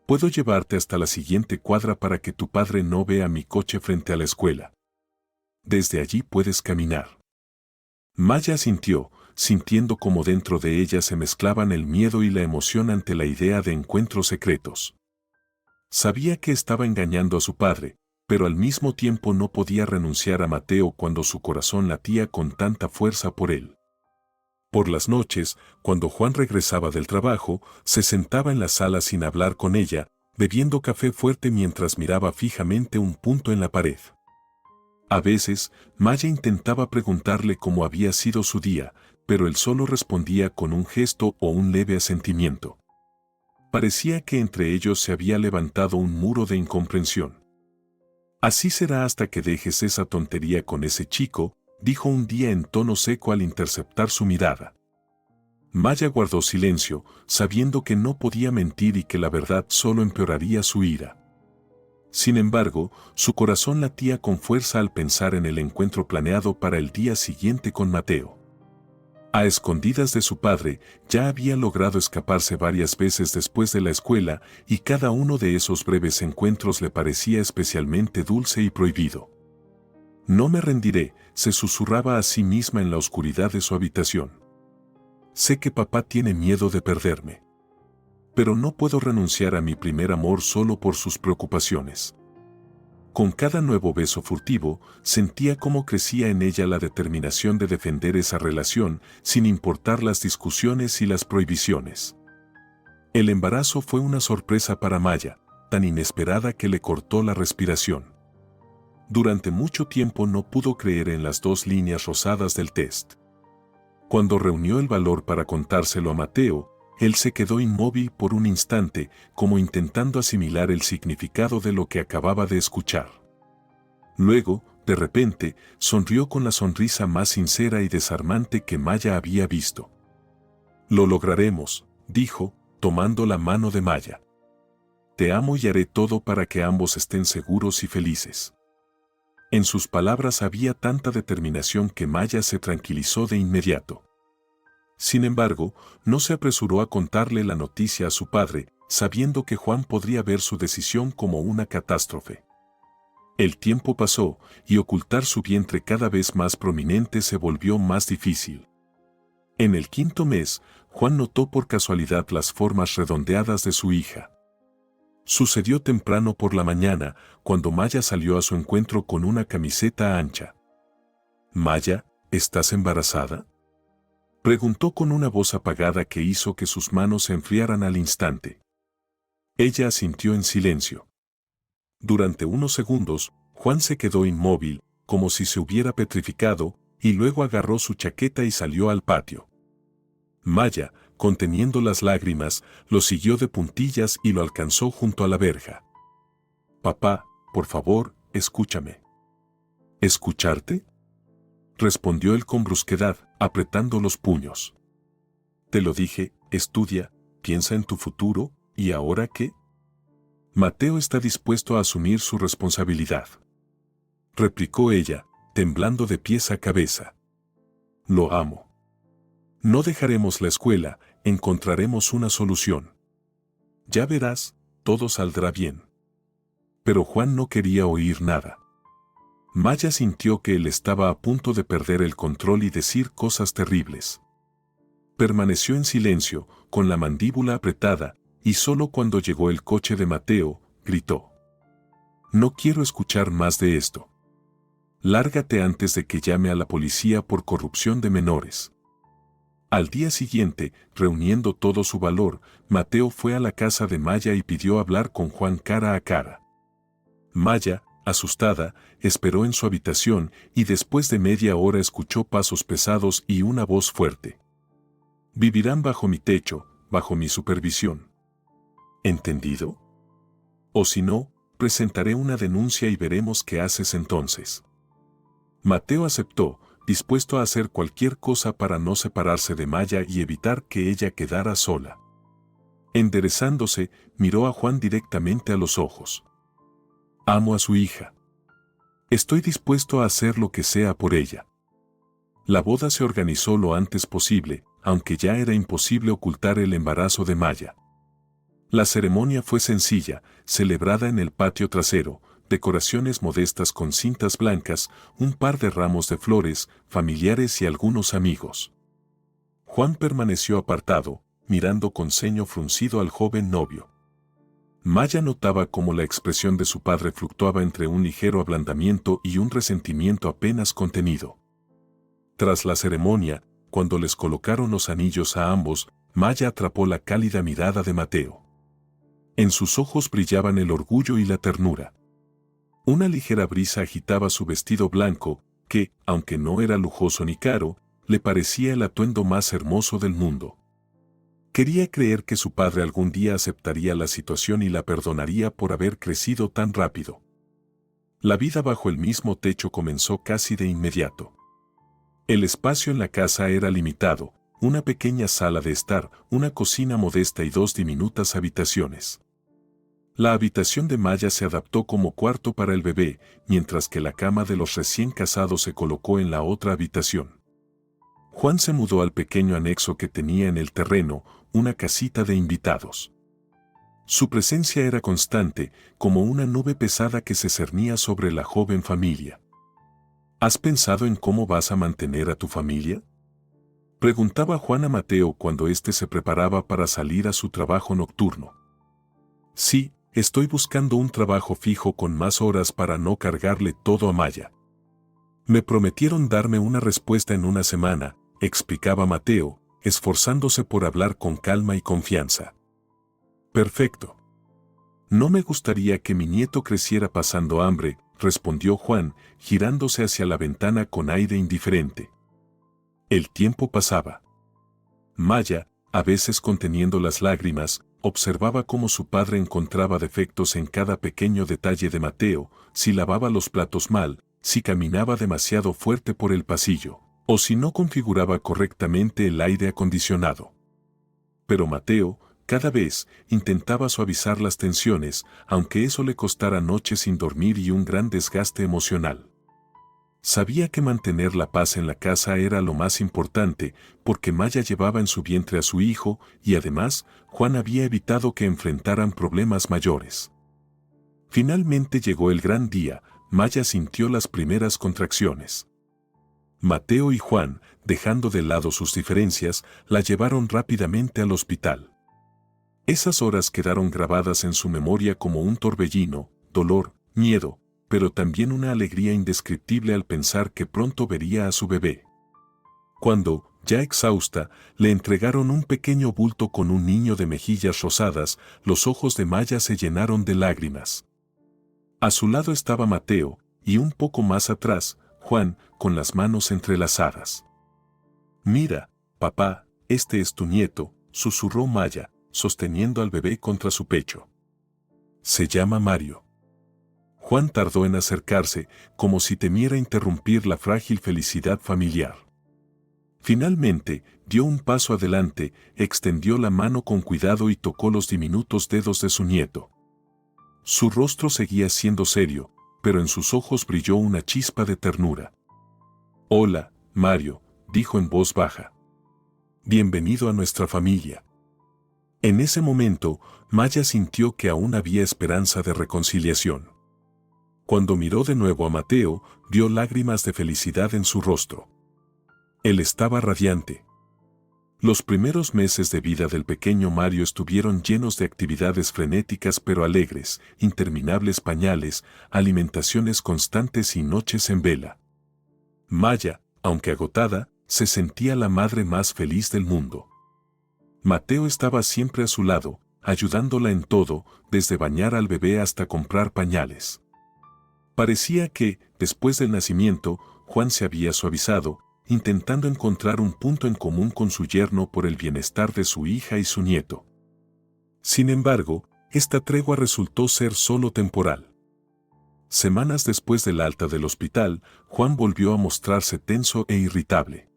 Puedo llevarte hasta la siguiente cuadra para que tu padre no vea mi coche frente a la escuela. Desde allí puedes caminar. Maya asintió, sintiendo como dentro de ella se mezclaban el miedo y la emoción ante la idea de encuentros secretos. Sabía que estaba engañando a su padre, pero al mismo tiempo no podía renunciar a Mateo cuando su corazón latía con tanta fuerza por él. Por las noches, cuando Juan regresaba del trabajo, se sentaba en la sala sin hablar con ella, bebiendo café fuerte mientras miraba fijamente un punto en la pared. A veces, Maya intentaba preguntarle cómo había sido su día, pero él solo respondía con un gesto o un leve asentimiento. Parecía que entre ellos se había levantado un muro de incomprensión. Así será hasta que dejes esa tontería con ese chico, dijo un día en tono seco al interceptar su mirada. Maya guardó silencio, sabiendo que no podía mentir y que la verdad solo empeoraría su ira. Sin embargo, su corazón latía con fuerza al pensar en el encuentro planeado para el día siguiente con Mateo. A escondidas de su padre, ya había logrado escaparse varias veces después de la escuela y cada uno de esos breves encuentros le parecía especialmente dulce y prohibido. No me rendiré, se susurraba a sí misma en la oscuridad de su habitación. Sé que papá tiene miedo de perderme. Pero no puedo renunciar a mi primer amor solo por sus preocupaciones. Con cada nuevo beso furtivo, sentía cómo crecía en ella la determinación de defender esa relación, sin importar las discusiones y las prohibiciones. El embarazo fue una sorpresa para Maya, tan inesperada que le cortó la respiración. Durante mucho tiempo no pudo creer en las 2 líneas rosadas del test. Cuando reunió el valor para contárselo a Mateo, él se quedó inmóvil por un instante, como intentando asimilar el significado de lo que acababa de escuchar. Luego, de repente, sonrió con la sonrisa más sincera y desarmante que Maya había visto. «Lo lograremos», dijo, tomando la mano de Maya. «Te amo y haré todo para que ambos estén seguros y felices». En sus palabras había tanta determinación que Maya se tranquilizó de inmediato. Sin embargo, no se apresuró a contarle la noticia a su padre, sabiendo que Juan podría ver su decisión como una catástrofe. El tiempo pasó, y ocultar su vientre cada vez más prominente se volvió más difícil. En el 5.º mes, Juan notó por casualidad las formas redondeadas de su hija. Sucedió temprano por la mañana, cuando Maya salió a su encuentro con una camiseta ancha. «Maya, ¿estás embarazada?», preguntó con una voz apagada que hizo que sus manos se enfriaran al instante. Ella asintió en silencio. Durante unos segundos, Juan se quedó inmóvil, como si se hubiera petrificado, y luego agarró su chaqueta y salió al patio. Maya, conteniendo las lágrimas, lo siguió de puntillas y lo alcanzó junto a la verja. «Papá, por favor, escúchame». «¿Escucharte?», respondió él con brusquedad, apretando los puños. «Te lo dije, estudia, piensa en tu futuro, ¿y ahora qué?». «Mateo está dispuesto a asumir su responsabilidad», replicó ella, temblando de pies a cabeza. «Lo amo. No dejaremos la escuela, encontraremos una solución. Ya verás, todo saldrá bien». Pero Juan no quería oír nada. Maya sintió que él estaba a punto de perder el control y decir cosas terribles. Permaneció en silencio, con la mandíbula apretada, y solo cuando llegó el coche de Mateo, gritó: «No quiero escuchar más de esto. Lárgate antes de que llame a la policía por corrupción de menores». Al día siguiente, reuniendo todo su valor, Mateo fue a la casa de Maya y pidió hablar con Juan cara a cara. Maya, asustada, esperó en su habitación y después de media hora escuchó pasos pesados y una voz fuerte. «Vivirán bajo mi techo, bajo mi supervisión. ¿Entendido? O si no, presentaré una denuncia y veremos qué haces entonces». Mateo aceptó, dispuesto a hacer cualquier cosa para no separarse de Maya y evitar que ella quedara sola. Enderezándose, miró a Juan directamente a los ojos. «Amo a su hija. Estoy dispuesto a hacer lo que sea por ella». La boda se organizó lo antes posible, aunque ya era imposible ocultar el embarazo de Maya. La ceremonia fue sencilla, celebrada en el patio trasero, decoraciones modestas con cintas blancas, un par de ramos de flores, familiares y algunos amigos. Juan permaneció apartado, mirando con ceño fruncido al joven novio. Maya notaba cómo la expresión de su padre fluctuaba entre un ligero ablandamiento y un resentimiento apenas contenido. Tras la ceremonia, cuando les colocaron los anillos a ambos, Maya atrapó la cálida mirada de Mateo. En sus ojos brillaban el orgullo y la ternura. Una ligera brisa agitaba su vestido blanco, que, aunque no era lujoso ni caro, le parecía el atuendo más hermoso del mundo. Quería creer que su padre algún día aceptaría la situación y la perdonaría por haber crecido tan rápido. La vida bajo el mismo techo comenzó casi de inmediato. El espacio en la casa era limitado, una pequeña sala de estar, una cocina modesta y 2 diminutas habitaciones. La habitación de Maya se adaptó como cuarto para el bebé, mientras que la cama de los recién casados se colocó en la otra habitación. Juan se mudó al pequeño anexo que tenía en el terreno, una casita de invitados. Su presencia era constante, como una nube pesada que se cernía sobre la joven familia. ¿Has pensado en cómo vas a mantener a tu familia?, Preguntaba Juan a Mateo cuando éste se preparaba para salir a su trabajo nocturno. Sí, estoy buscando un trabajo fijo con más horas para no cargarle todo a Maya. Me prometieron darme una respuesta en una semana, explicaba Mateo, esforzándose por hablar con calma y confianza. Perfecto. No me gustaría que mi nieto creciera pasando hambre, respondió Juan, girándose hacia la ventana con aire indiferente. El tiempo pasaba. Maya, a veces conteniendo las lágrimas, observaba cómo su padre encontraba defectos en cada pequeño detalle de Mateo, si lavaba los platos mal, si caminaba demasiado fuerte por el pasillo, o si no configuraba correctamente el aire acondicionado. Pero Mateo, cada vez, intentaba suavizar las tensiones, aunque eso le costara noches sin dormir y un gran desgaste emocional. Sabía que mantener la paz en la casa era lo más importante, porque Maya llevaba en su vientre a su hijo, y además, Juan había evitado que enfrentaran problemas mayores. Finalmente llegó el gran día. Maya sintió las primeras contracciones. Mateo y Juan, dejando de lado sus diferencias, la llevaron rápidamente al hospital. Esas horas quedaron grabadas en su memoria como un torbellino, dolor, miedo, pero también una alegría indescriptible al pensar que pronto vería a su bebé. Cuando, ya exhausta, le entregaron un pequeño bulto con un niño de mejillas rosadas, los ojos de Maya se llenaron de lágrimas. A su lado estaba Mateo, y un poco más atrás, Juan, con las manos entrelazadas. «Mira, papá, este es tu nieto», susurró Maya, sosteniendo al bebé contra su pecho. «Se llama Mario». Juan tardó en acercarse, como si temiera interrumpir la frágil felicidad familiar. Finalmente, dio un paso adelante, extendió la mano con cuidado y tocó los diminutos dedos de su nieto. Su rostro seguía siendo serio, pero en sus ojos brilló una chispa de ternura. «Hola, Mario», dijo en voz baja. «Bienvenido a nuestra familia». En ese momento, Maya sintió que aún había esperanza de reconciliación. Cuando miró de nuevo a Mateo, vio lágrimas de felicidad en su rostro. Él estaba radiante. Los primeros meses de vida del pequeño Mario estuvieron llenos de actividades frenéticas pero alegres, interminables pañales, alimentaciones constantes y noches en vela. Maya, aunque agotada, se sentía la madre más feliz del mundo. Mateo estaba siempre a su lado, ayudándola en todo, desde bañar al bebé hasta comprar pañales. Parecía que, después del nacimiento, Juan se había suavizado, intentando encontrar un punto en común con su yerno por el bienestar de su hija y su nieto. Sin embargo, esta tregua resultó ser solo temporal. Semanas después del alta del hospital, Juan volvió a mostrarse tenso e irritable.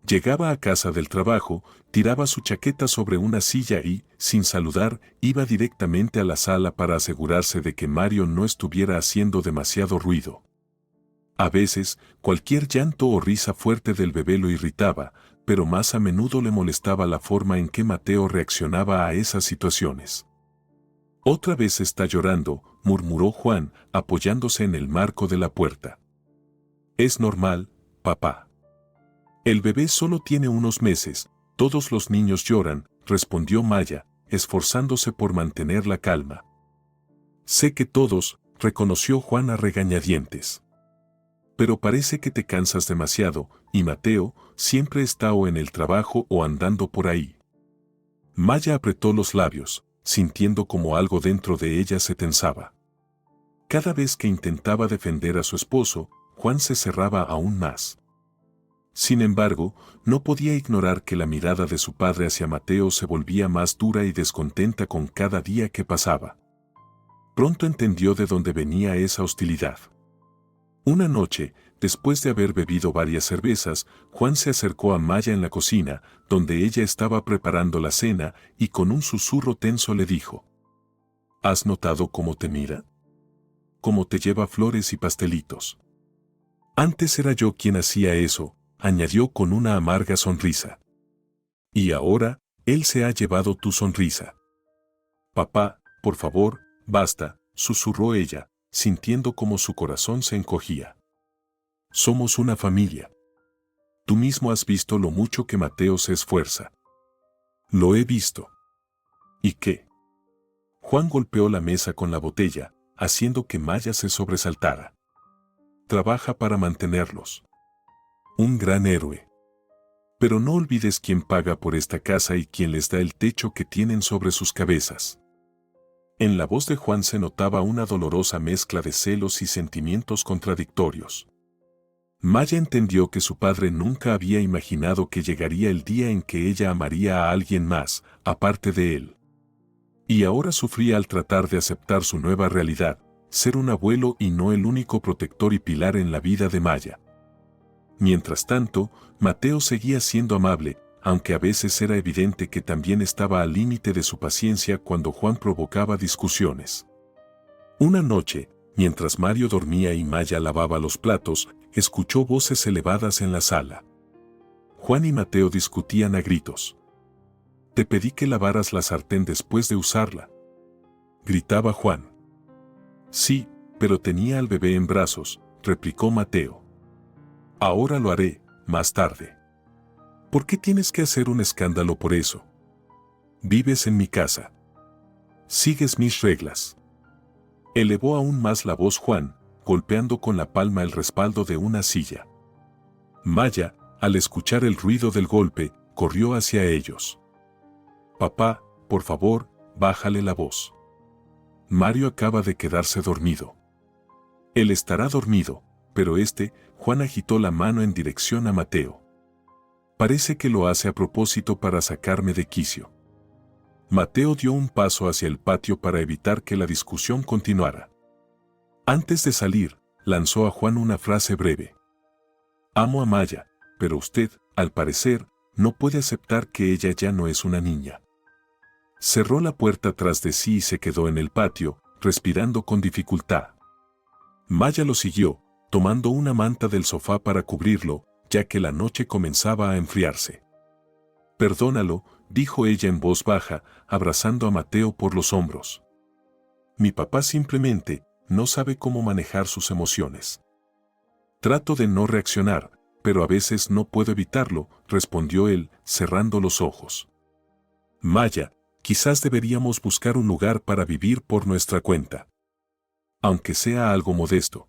Llegaba a casa del trabajo, tiraba su chaqueta sobre una silla y, sin saludar, iba directamente a la sala para asegurarse de que Mario no estuviera haciendo demasiado ruido. A veces, cualquier llanto o risa fuerte del bebé lo irritaba, pero más a menudo le molestaba la forma en que Mateo reaccionaba a esas situaciones. «Otra vez está llorando», murmuró Juan, apoyándose en el marco de la puerta. «Es normal, papá. El bebé solo tiene unos meses, todos los niños lloran», respondió Maya, esforzándose por mantener la calma. «Sé que todos», reconoció Juan a regañadientes. «Pero parece que te cansas demasiado, y Mateo siempre está o en el trabajo o andando por ahí». Maya apretó los labios, sintiendo como algo dentro de ella se tensaba. Cada vez que intentaba defender a su esposo, Juan se cerraba aún más. Sin embargo, no podía ignorar que la mirada de su padre hacia Mateo se volvía más dura y descontenta con cada día que pasaba. Pronto entendió de dónde venía esa hostilidad. Una noche, después de haber bebido varias cervezas, Juan se acercó a Maya en la cocina, donde ella estaba preparando la cena, y con un susurro tenso le dijo: «¿Has notado cómo te mira? Cómo te lleva flores y pastelitos. Antes era yo quien hacía eso», añadió con una amarga sonrisa. «Y ahora, él se ha llevado tu sonrisa». «Papá, por favor, basta», susurró ella, sintiendo como su corazón se encogía. «Somos una familia. Tú mismo has visto lo mucho que Mateo se esfuerza. Lo he visto. ¿Y qué? Juan golpeó la mesa con la botella, haciendo que Maya se sobresaltara. Trabaja para mantenerlos. Un gran héroe. Pero no olvides quién paga por esta casa y quién les da el techo que tienen sobre sus cabezas. En la voz de Juan se notaba una dolorosa mezcla de celos y sentimientos contradictorios. Maya entendió que su padre nunca había imaginado que llegaría el día en que ella amaría a alguien más, aparte de él. Y ahora sufría al tratar de aceptar su nueva realidad, ser un abuelo y no el único protector y pilar en la vida de Maya. Mientras tanto, Mateo seguía siendo amable, aunque a veces era evidente que también estaba al límite de su paciencia cuando Juan provocaba discusiones. Una noche, mientras Mario dormía y Maya lavaba los platos, escuchó voces elevadas en la sala. Juan y Mateo discutían a gritos. «Te pedí que lavaras la sartén después de usarla», gritaba Juan. «Sí, pero tenía al bebé en brazos», replicó Mateo. «Ahora lo haré, más tarde». «¿Por qué tienes que hacer un escándalo por eso? Vives en mi casa. Sigues mis reglas». Elevó aún más la voz Juan, golpeando con la palma el respaldo de una silla. Maya, al escuchar el ruido del golpe, corrió hacia ellos. «Papá, por favor, bájale la voz. Mario acaba de quedarse dormido». «Él estará dormido», pero Juan agitó la mano en dirección a Mateo. «Parece que lo hace a propósito para sacarme de quicio». Mateo dio un paso hacia el patio para evitar que la discusión continuara. Antes de salir, lanzó a Juan una frase breve. «Amo a Maya, pero usted, al parecer, no puede aceptar que ella ya no es una niña». Cerró la puerta tras de sí y se quedó en el patio, respirando con dificultad. Maya lo siguió, tomando una manta del sofá para cubrirlo, ya que la noche comenzaba a enfriarse. «Perdónalo», dijo ella en voz baja, abrazando a Mateo por los hombros. «Mi papá simplemente no sabe cómo manejar sus emociones». «Trato de no reaccionar, pero a veces no puedo evitarlo», respondió él, cerrando los ojos. «Maya, quizás deberíamos buscar un lugar para vivir por nuestra cuenta. Aunque sea algo modesto.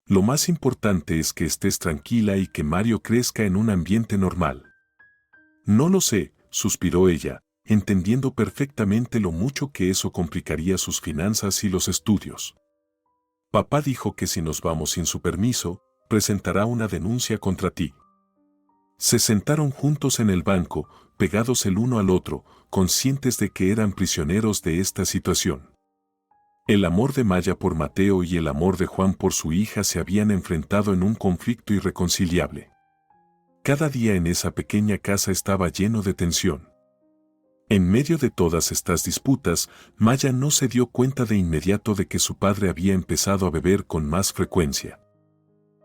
Lo más importante es que estés tranquila y que Mario crezca en un ambiente normal». «No lo sé», suspiró ella, entendiendo perfectamente lo mucho que eso complicaría sus finanzas y los estudios. «Papá dijo que si nos vamos sin su permiso, presentará una denuncia contra ti». Se sentaron juntos en el banco, pegados el uno al otro, conscientes de que eran prisioneros de esta situación. El amor de Maya por Mateo y el amor de Juan por su hija se habían enfrentado en un conflicto irreconciliable. Cada día en esa pequeña casa estaba lleno de tensión. En medio de todas estas disputas, Maya no se dio cuenta de inmediato de que su padre había empezado a beber con más frecuencia.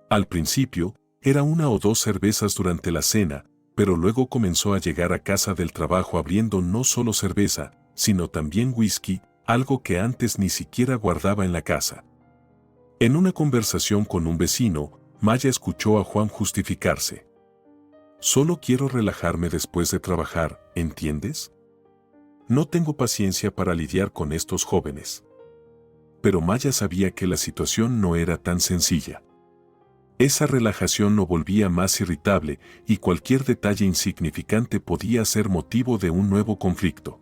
Al principio, era 1 o 2 cervezas durante la cena, pero luego comenzó a llegar a casa del trabajo abriendo no solo cerveza, sino también whisky, algo que antes ni siquiera guardaba en la casa. En una conversación con un vecino, Maya escuchó a Juan justificarse. «Solo quiero relajarme después de trabajar, ¿entiendes? No tengo paciencia para lidiar con estos jóvenes». Pero Maya sabía que la situación no era tan sencilla. Esa relajación lo volvía más irritable y cualquier detalle insignificante podía ser motivo de un nuevo conflicto.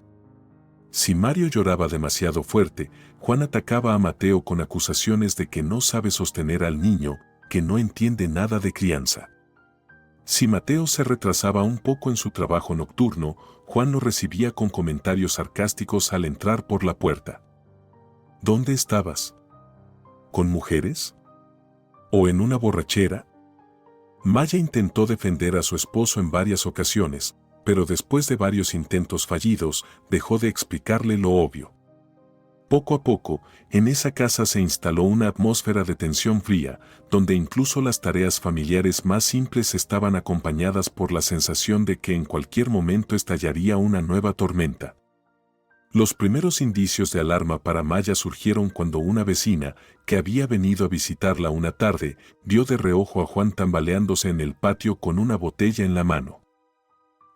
Si Mario lloraba demasiado fuerte, Juan atacaba a Mateo con acusaciones de que no sabe sostener al niño, que no entiende nada de crianza. Si Mateo se retrasaba un poco en su trabajo nocturno, Juan lo recibía con comentarios sarcásticos al entrar por la puerta. «¿Dónde estabas? ¿Con mujeres? ¿O en una borrachera?» Maya intentó defender a su esposo en varias ocasiones, pero después de varios intentos fallidos, dejó de explicarle lo obvio. Poco a poco, en esa casa se instaló una atmósfera de tensión fría, donde incluso las tareas familiares más simples estaban acompañadas por la sensación de que en cualquier momento estallaría una nueva tormenta. Los primeros indicios de alarma para Maya surgieron cuando una vecina, que había venido a visitarla una tarde, vio de reojo a Juan tambaleándose en el patio con una botella en la mano.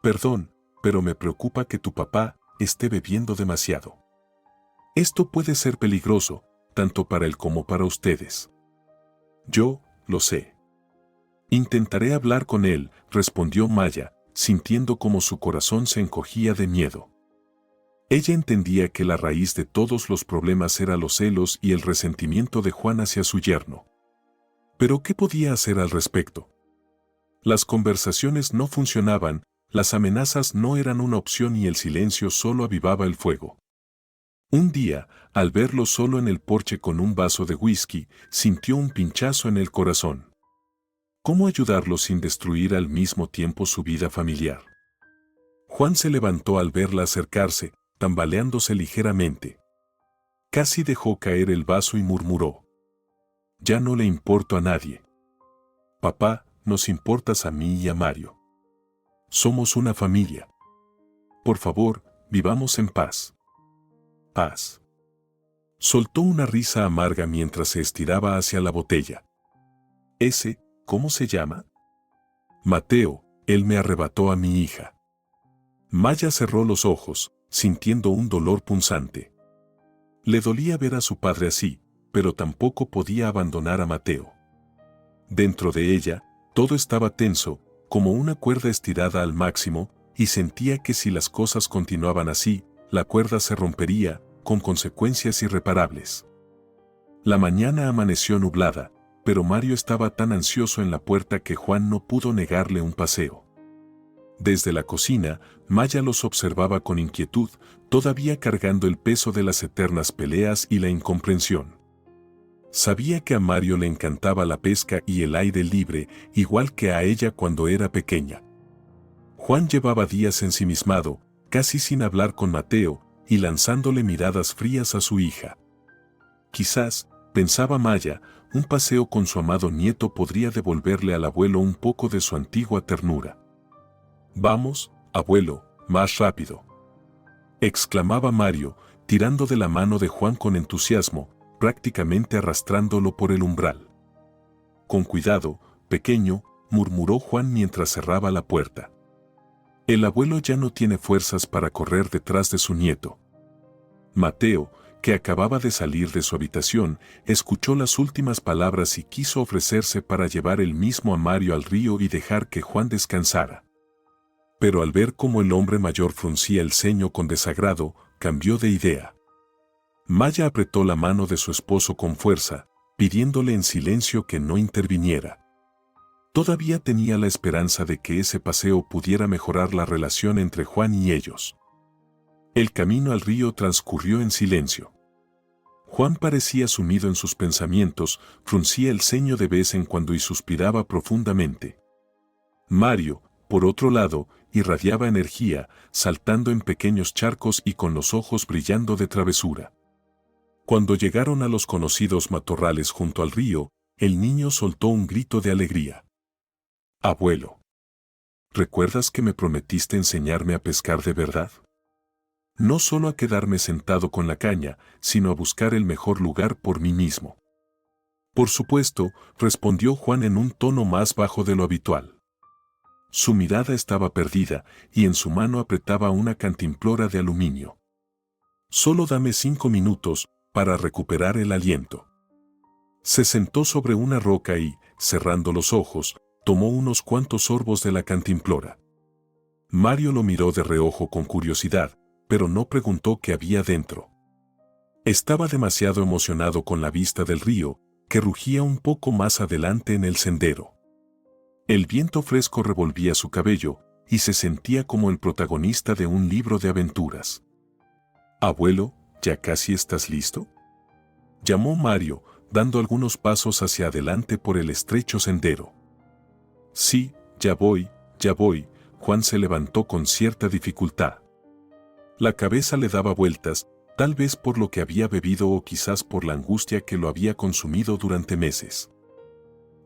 «Perdón, pero me preocupa que tu papá esté bebiendo demasiado. Esto puede ser peligroso, tanto para él como para ustedes». «Yo lo sé. Intentaré hablar con él», respondió Maya, sintiendo como su corazón se encogía de miedo. Ella entendía que la raíz de todos los problemas era los celos y el resentimiento de Juan hacia su yerno. Pero ¿qué podía hacer al respecto? Las conversaciones no funcionaban, las amenazas no eran una opción y el silencio solo avivaba el fuego. Un día, al verlo solo en el porche con un vaso de whisky, sintió un pinchazo en el corazón. ¿Cómo ayudarlo sin destruir al mismo tiempo su vida familiar? Juan se levantó al verla acercarse, tambaleándose ligeramente. Casi dejó caer el vaso y murmuró: «Ya no le importo a nadie. Papá, nos importas a mí y a Mario. Somos una familia. Por favor, vivamos en paz». «Paz». Soltó una risa amarga mientras se estiraba hacia la botella. «¿Ese, cómo se llama?» «Mateo, él me arrebató a mi hija». Maya cerró los ojos, sintiendo un dolor punzante. Le dolía ver a su padre así, pero tampoco podía abandonar a Mateo. Dentro de ella, todo estaba tenso, como una cuerda estirada al máximo, y sentía que si las cosas continuaban así, la cuerda se rompería, con consecuencias irreparables. La mañana amaneció nublada, pero Mario estaba tan ansioso en la puerta que Juan no pudo negarle un paseo. Desde la cocina, Maya los observaba con inquietud, todavía cargando el peso de las eternas peleas y la incomprensión. Sabía que a Mario le encantaba la pesca y el aire libre, igual que a ella cuando era pequeña. Juan llevaba días ensimismado, casi sin hablar con Mateo, y lanzándole miradas frías a su hija. Quizás, pensaba Maya, un paseo con su amado nieto podría devolverle al abuelo un poco de su antigua ternura. «Vamos, abuelo, más rápido», exclamaba Mario, tirando de la mano de Juan con entusiasmo, prácticamente arrastrándolo por el umbral. «Con cuidado, pequeño», murmuró Juan mientras cerraba la puerta. El abuelo ya no tiene fuerzas para correr detrás de su nieto. Mateo, que acababa de salir de su habitación, escuchó las últimas palabras y quiso ofrecerse para llevar él mismo a Mario al río y dejar que Juan descansara. Pero al ver cómo el hombre mayor fruncía el ceño con desagrado, cambió de idea. Maya apretó la mano de su esposo con fuerza, pidiéndole en silencio que no interviniera. Todavía tenía la esperanza de que ese paseo pudiera mejorar la relación entre Juan y ellos. El camino al río transcurrió en silencio. Juan parecía sumido en sus pensamientos, fruncía el ceño de vez en cuando y suspiraba profundamente. Mario, por otro lado, irradiaba energía, saltando en pequeños charcos y con los ojos brillando de travesura. Cuando llegaron a los conocidos matorrales junto al río, el niño soltó un grito de alegría. «Abuelo, ¿recuerdas que me prometiste enseñarme a pescar de verdad? No solo a quedarme sentado con la caña, sino a buscar el mejor lugar por mí mismo». «Por supuesto», respondió Juan en un tono más bajo de lo habitual. Su mirada estaba perdida y en su mano apretaba una cantimplora de aluminio. «Solo dame 5 minutos para recuperar el aliento». Se sentó sobre una roca y, cerrando los ojos, tomó unos cuantos sorbos de la cantimplora. Mario lo miró de reojo con curiosidad, pero no preguntó qué había dentro. Estaba demasiado emocionado con la vista del río, que rugía un poco más adelante en el sendero. El viento fresco revolvía su cabello, y se sentía como el protagonista de un libro de aventuras. «Abuelo, ¿ya casi estás listo?», llamó Mario, dando algunos pasos hacia adelante por el estrecho sendero. «Sí, ya voy», Juan se levantó con cierta dificultad. La cabeza le daba vueltas, tal vez por lo que había bebido o quizás por la angustia que lo había consumido durante meses.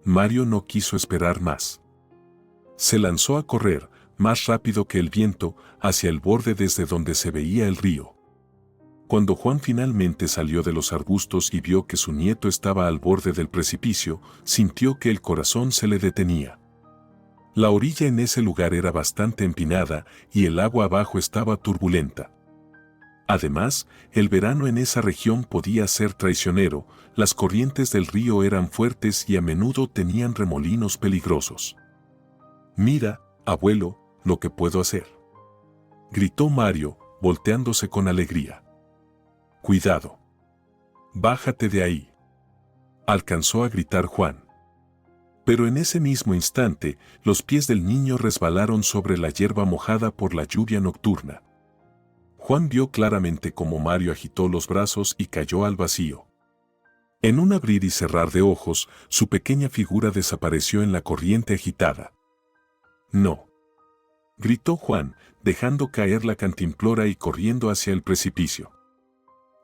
Mario no quiso esperar más. Se lanzó a correr, más rápido que el viento, hacia el borde desde donde se veía el río. Cuando Juan finalmente salió de los arbustos y vio que su nieto estaba al borde del precipicio, sintió que el corazón se le detenía. La orilla en ese lugar era bastante empinada y el agua abajo estaba turbulenta. Además, el verano en esa región podía ser traicionero, las corrientes del río eran fuertes y a menudo tenían remolinos peligrosos. «Mira, abuelo, lo que puedo hacer», gritó Mario, volteándose con alegría. «Cuidado. Bájate de ahí», alcanzó a gritar Juan. Pero en ese mismo instante, los pies del niño resbalaron sobre la hierba mojada por la lluvia nocturna. Juan vio claramente cómo Mario agitó los brazos y cayó al vacío. En un abrir y cerrar de ojos, su pequeña figura desapareció en la corriente agitada. «No», gritó Juan, dejando caer la cantimplora y corriendo hacia el precipicio.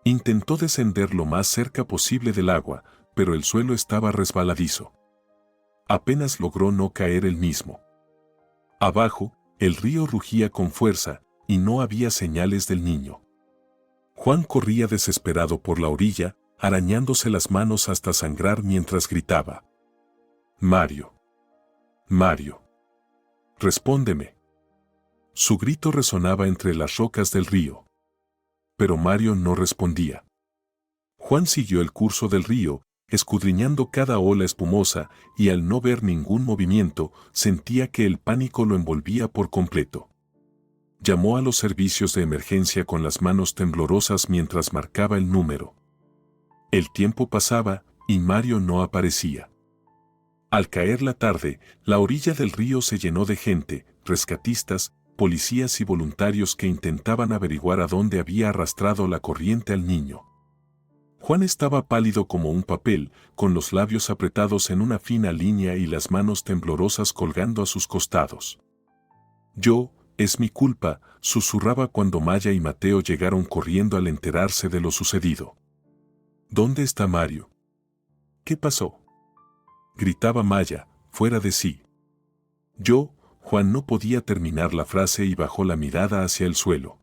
Intentó descender lo más cerca posible del agua, pero el suelo estaba resbaladizo. Apenas logró no caer él mismo. Abajo, el río rugía con fuerza, y no había señales del niño. Juan corría desesperado por la orilla, arañándose las manos hasta sangrar mientras gritaba: «Mario. Mario. Respóndeme». Su grito resonaba entre las rocas del río. Pero Mario no respondía. Juan siguió el curso del río, escudriñando cada ola espumosa, y al no ver ningún movimiento, sentía que el pánico lo envolvía por completo. Llamó a los servicios de emergencia con las manos temblorosas mientras marcaba el número. El tiempo pasaba, y Mario no aparecía. Al caer la tarde, la orilla del río se llenó de gente, rescatistas, policías y voluntarios que intentaban averiguar a dónde había arrastrado la corriente al niño. Juan estaba pálido como un papel, con los labios apretados en una fina línea y las manos temblorosas colgando a sus costados. «Es mi culpa», susurraba cuando Maya y Mateo llegaron corriendo al enterarse de lo sucedido. «¿Dónde está Mario? ¿Qué pasó?», gritaba Maya, fuera de sí. Juan no podía terminar la frase y bajó la mirada hacia el suelo.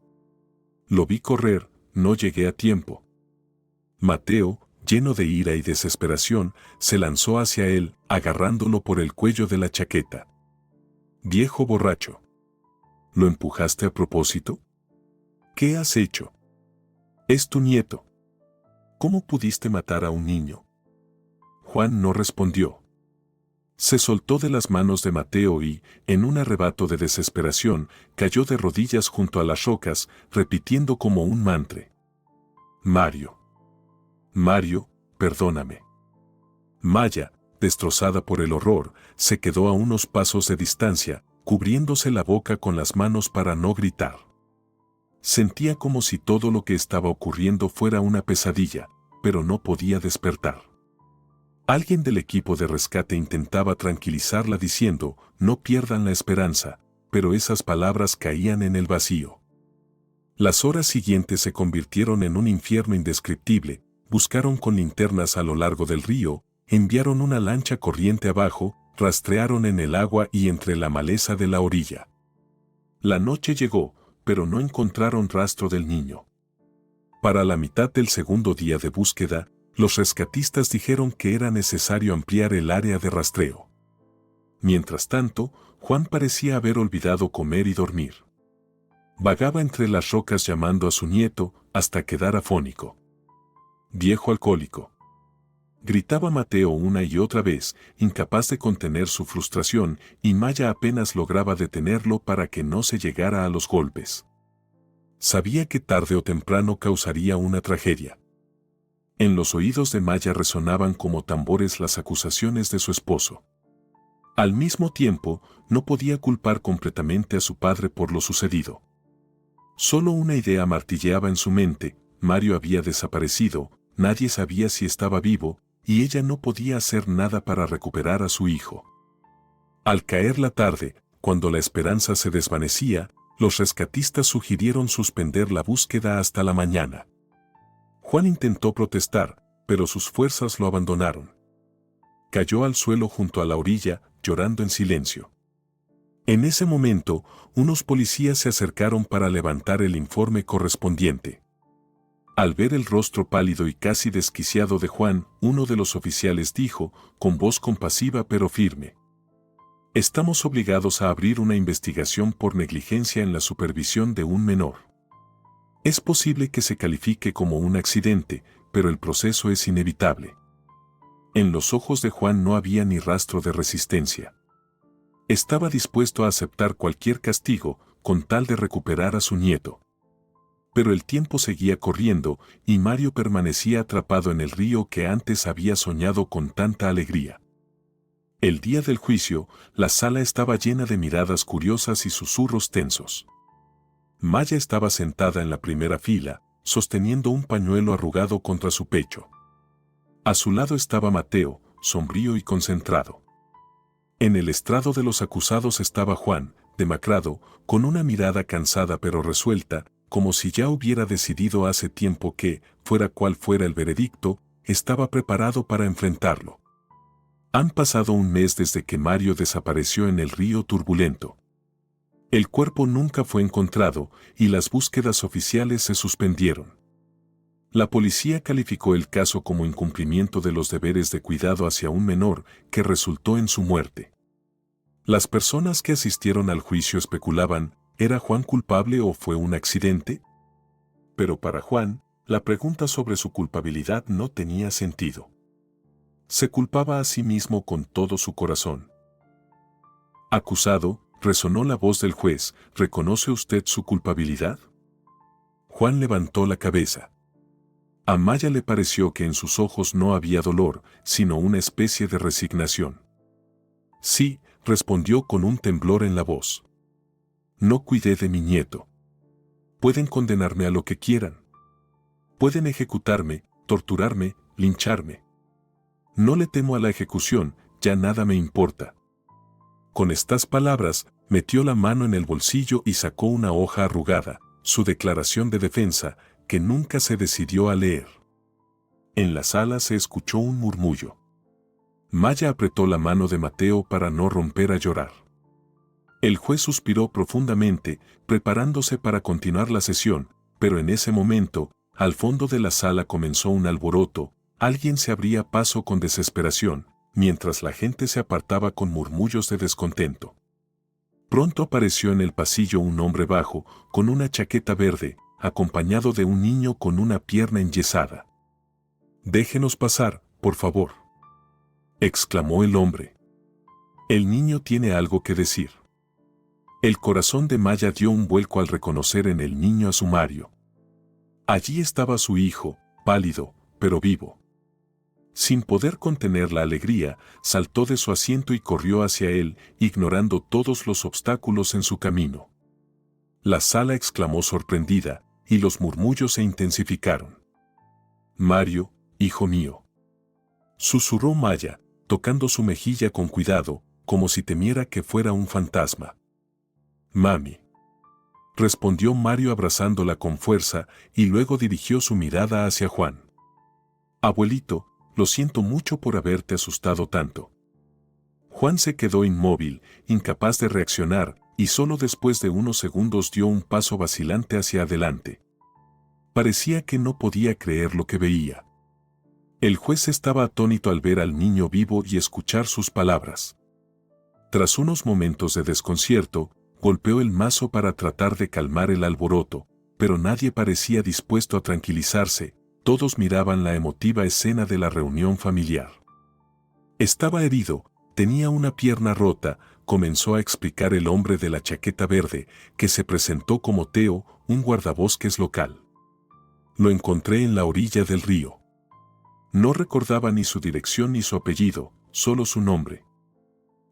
«Lo vi correr, no llegué a tiempo». Mateo, lleno de ira y desesperación, se lanzó hacia él, agarrándolo por el cuello de la chaqueta. «Viejo borracho. ¿Lo empujaste a propósito? ¿Qué has hecho? Es tu nieto. ¿Cómo pudiste matar a un niño?». Juan no respondió. Se soltó de las manos de Mateo y, en un arrebato de desesperación, cayó de rodillas junto a las rocas, repitiendo como un mantra: «Mario. Mario, perdóname». Maya, destrozada por el horror, se quedó a unos pasos de distancia, cubriéndose la boca con las manos para no gritar. Sentía como si todo lo que estaba ocurriendo fuera una pesadilla, pero no podía despertar. Alguien del equipo de rescate intentaba tranquilizarla diciendo: «No pierdan la esperanza», pero esas palabras caían en el vacío. Las horas siguientes se convirtieron en un infierno indescriptible. Buscaron con linternas a lo largo del río, enviaron una lancha corriente abajo, rastrearon en el agua y entre la maleza de la orilla. La noche llegó, pero no encontraron rastro del niño. Para la mitad del segundo día de búsqueda, los rescatistas dijeron que era necesario ampliar el área de rastreo. Mientras tanto, Juan parecía haber olvidado comer y dormir. Vagaba entre las rocas llamando a su nieto, hasta quedar afónico. «Viejo alcohólico», gritaba Mateo una y otra vez, incapaz de contener su frustración, y Maya apenas lograba detenerlo para que no se llegara a los golpes. Sabía que tarde o temprano causaría una tragedia. En los oídos de Maya resonaban como tambores las acusaciones de su esposo. Al mismo tiempo, no podía culpar completamente a su padre por lo sucedido. Solo una idea martilleaba en su mente: Mario había desaparecido, nadie sabía si estaba vivo, y ella no podía hacer nada para recuperar a su hijo. Al caer la tarde, cuando la esperanza se desvanecía, los rescatistas sugirieron suspender la búsqueda hasta la mañana. Juan intentó protestar, pero sus fuerzas lo abandonaron. Cayó al suelo junto a la orilla, llorando en silencio. En ese momento, unos policías se acercaron para levantar el informe correspondiente. Al ver el rostro pálido y casi desquiciado de Juan, uno de los oficiales dijo, con voz compasiva pero firme: «Estamos obligados a abrir una investigación por negligencia en la supervisión de un menor. Es posible que se califique como un accidente, pero el proceso es inevitable». En los ojos de Juan no había ni rastro de resistencia. Estaba dispuesto a aceptar cualquier castigo con tal de recuperar a su nieto. Pero el tiempo seguía corriendo y Mario permanecía atrapado en el río que antes había soñado con tanta alegría. El día del juicio, la sala estaba llena de miradas curiosas y susurros tensos. Maya estaba sentada en la primera fila, sosteniendo un pañuelo arrugado contra su pecho. A su lado estaba Mateo, sombrío y concentrado. En el estrado de los acusados estaba Juan, demacrado, con una mirada cansada pero resuelta, como si ya hubiera decidido hace tiempo que, fuera cual fuera el veredicto, estaba preparado para enfrentarlo. Han pasado un mes desde que Mario desapareció en el río turbulento. El cuerpo nunca fue encontrado y las búsquedas oficiales se suspendieron. La policía calificó el caso como incumplimiento de los deberes de cuidado hacia un menor que resultó en su muerte. Las personas que asistieron al juicio especulaban, ¿era Juan culpable o fue un accidente? Pero para Juan, la pregunta sobre su culpabilidad no tenía sentido. Se culpaba a sí mismo con todo su corazón. Acusado, resonó la voz del juez, ¿reconoce usted su culpabilidad? Juan levantó la cabeza. A Maya le pareció que en sus ojos no había dolor, sino una especie de resignación. Sí, respondió con un temblor en la voz. No cuidé de mi nieto. Pueden condenarme a lo que quieran. Pueden ejecutarme, torturarme, lincharme. No le temo a la ejecución, ya nada me importa. Con estas palabras, metió la mano en el bolsillo y sacó una hoja arrugada, su declaración de defensa, que nunca se decidió a leer. En la sala se escuchó un murmullo. Maya apretó la mano de Mateo para no romper a llorar. El juez suspiró profundamente, preparándose para continuar la sesión, pero en ese momento, al fondo de la sala comenzó un alboroto, alguien se abría paso con desesperación, mientras la gente se apartaba con murmullos de descontento. Pronto apareció en el pasillo un hombre bajo, con una chaqueta verde, acompañado de un niño con una pierna enyesada. «Déjenos pasar, por favor», exclamó el hombre. «El niño tiene algo que decir». El corazón de Maya dio un vuelco al reconocer en el niño a su Mario. Allí estaba su hijo, pálido, pero vivo. Sin poder contener la alegría, saltó de su asiento y corrió hacia él, ignorando todos los obstáculos en su camino. La sala exclamó sorprendida, y los murmullos se intensificaron. «Mario, hijo mío», susurró Maya, tocando su mejilla con cuidado, como si temiera que fuera un fantasma. «Mami», respondió Mario abrazándola con fuerza, y luego dirigió su mirada hacia Juan. «Abuelito, lo siento mucho por haberte asustado tanto». Juan se quedó inmóvil, incapaz de reaccionar, y solo después de unos segundos dio un paso vacilante hacia adelante. Parecía que no podía creer lo que veía. El juez estaba atónito al ver al niño vivo y escuchar sus palabras. Tras unos momentos de desconcierto, golpeó el mazo para tratar de calmar el alboroto, pero nadie parecía dispuesto a tranquilizarse, todos miraban la emotiva escena de la reunión familiar. «Estaba herido, tenía una pierna rota», comenzó a explicar el hombre de la chaqueta verde, que se presentó como Teo, un guardabosques local. «Lo encontré en la orilla del río. No recordaba ni su dirección ni su apellido, solo su nombre.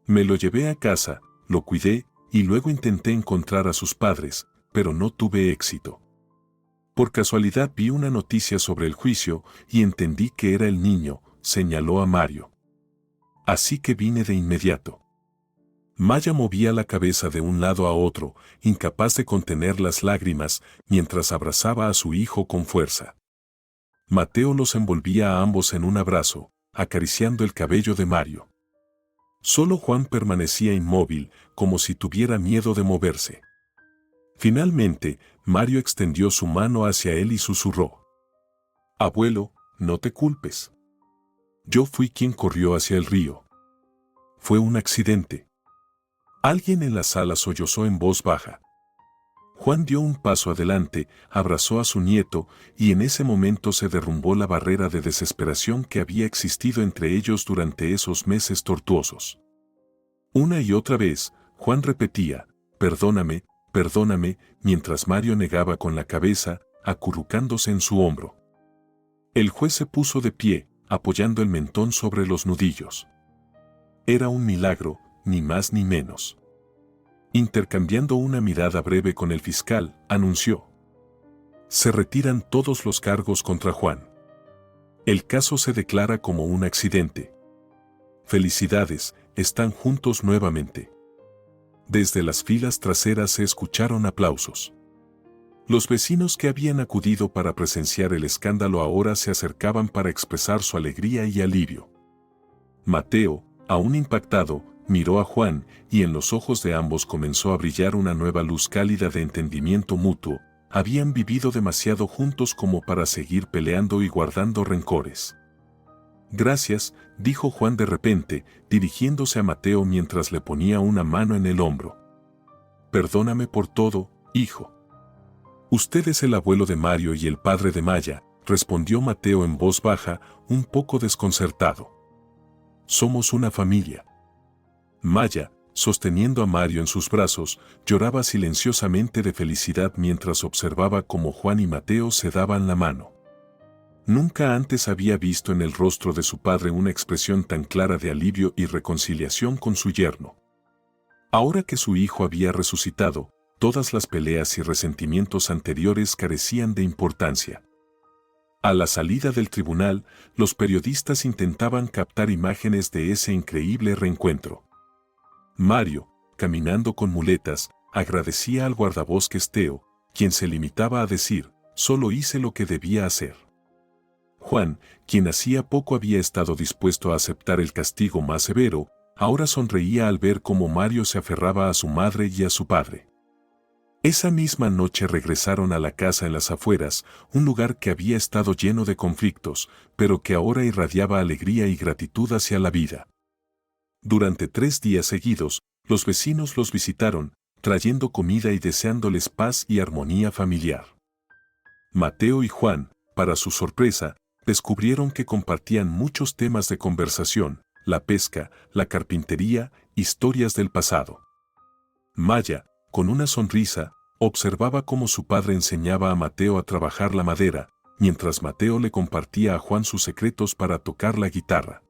Me lo llevé a casa, lo cuidé, y luego intenté encontrar a sus padres, pero no tuve éxito. Por casualidad vi una noticia sobre el juicio y entendí que era el niño», señaló a Mario. «Así que vine de inmediato». Maya movía la cabeza de un lado a otro, incapaz de contener las lágrimas, mientras abrazaba a su hijo con fuerza. Mateo los envolvía a ambos en un abrazo, acariciando el cabello de Mario. Solo Juan permanecía inmóvil, como si tuviera miedo de moverse. Finalmente, Mario extendió su mano hacia él y susurró: Abuelo, no te culpes. Yo fui quien corrió hacia el río. Fue un accidente. Alguien en la sala sollozó en voz baja. Juan dio un paso adelante, abrazó a su nieto, y en ese momento se derrumbó la barrera de desesperación que había existido entre ellos durante esos meses tortuosos. Una y otra vez, Juan repetía, perdóname, perdóname, mientras Mario negaba con la cabeza, acurrucándose en su hombro. El juez se puso de pie, apoyando el mentón sobre los nudillos. Era un milagro, ni más ni menos. Intercambiando una mirada breve con el fiscal, anunció: se retiran todos los cargos contra Juan. El caso se declara como un accidente. Felicidades, están juntos nuevamente. Desde las filas traseras se escucharon aplausos. Los vecinos que habían acudido para presenciar el escándalo ahora se acercaban para expresar su alegría y alivio. Mateo, aún impactado, miró a Juan, y en los ojos de ambos comenzó a brillar una nueva luz cálida de entendimiento mutuo. Habían vivido demasiado juntos como para seguir peleando y guardando rencores. Gracias, dijo Juan de repente, dirigiéndose a Mateo mientras le ponía una mano en el hombro. Perdóname por todo, hijo. Usted es el abuelo de Mario y el padre de Maya, respondió Mateo en voz baja, un poco desconcertado. Somos una familia. Maya, sosteniendo a Mario en sus brazos, lloraba silenciosamente de felicidad mientras observaba cómo Juan y Mateo se daban la mano. Nunca antes había visto en el rostro de su padre una expresión tan clara de alivio y reconciliación con su yerno. Ahora que su hijo había resucitado, todas las peleas y resentimientos anteriores carecían de importancia. A la salida del tribunal, los periodistas intentaban captar imágenes de ese increíble reencuentro. Mario, caminando con muletas, agradecía al guardabosques Teo, quien se limitaba a decir, solo hice lo que debía hacer. Juan, quien hacía poco había estado dispuesto a aceptar el castigo más severo, ahora sonreía al ver cómo Mario se aferraba a su madre y a su padre. Esa misma noche regresaron a la casa en las afueras, un lugar que había estado lleno de conflictos, pero que ahora irradiaba alegría y gratitud hacia la vida. Durante 3 días seguidos, los vecinos los visitaron, trayendo comida y deseándoles paz y armonía familiar. Mateo y Juan, para su sorpresa, descubrieron que compartían muchos temas de conversación: la pesca, la carpintería, historias del pasado. Maya, con una sonrisa, observaba cómo su padre enseñaba a Mateo a trabajar la madera, mientras Mateo le compartía a Juan sus secretos para tocar la guitarra.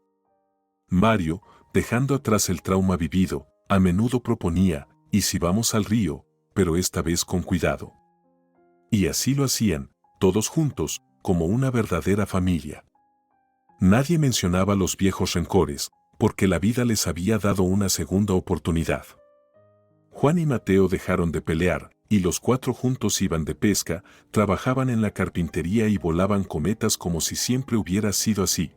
Mario, dejando atrás el trauma vivido, a menudo proponía, ¿y si vamos al río?, pero esta vez con cuidado. Y así lo hacían, todos juntos, como una verdadera familia. Nadie mencionaba los viejos rencores, porque la vida les había dado una segunda oportunidad. Juan y Mateo dejaron de pelear, y los 4 juntos iban de pesca, trabajaban en la carpintería y volaban cometas como si siempre hubiera sido así.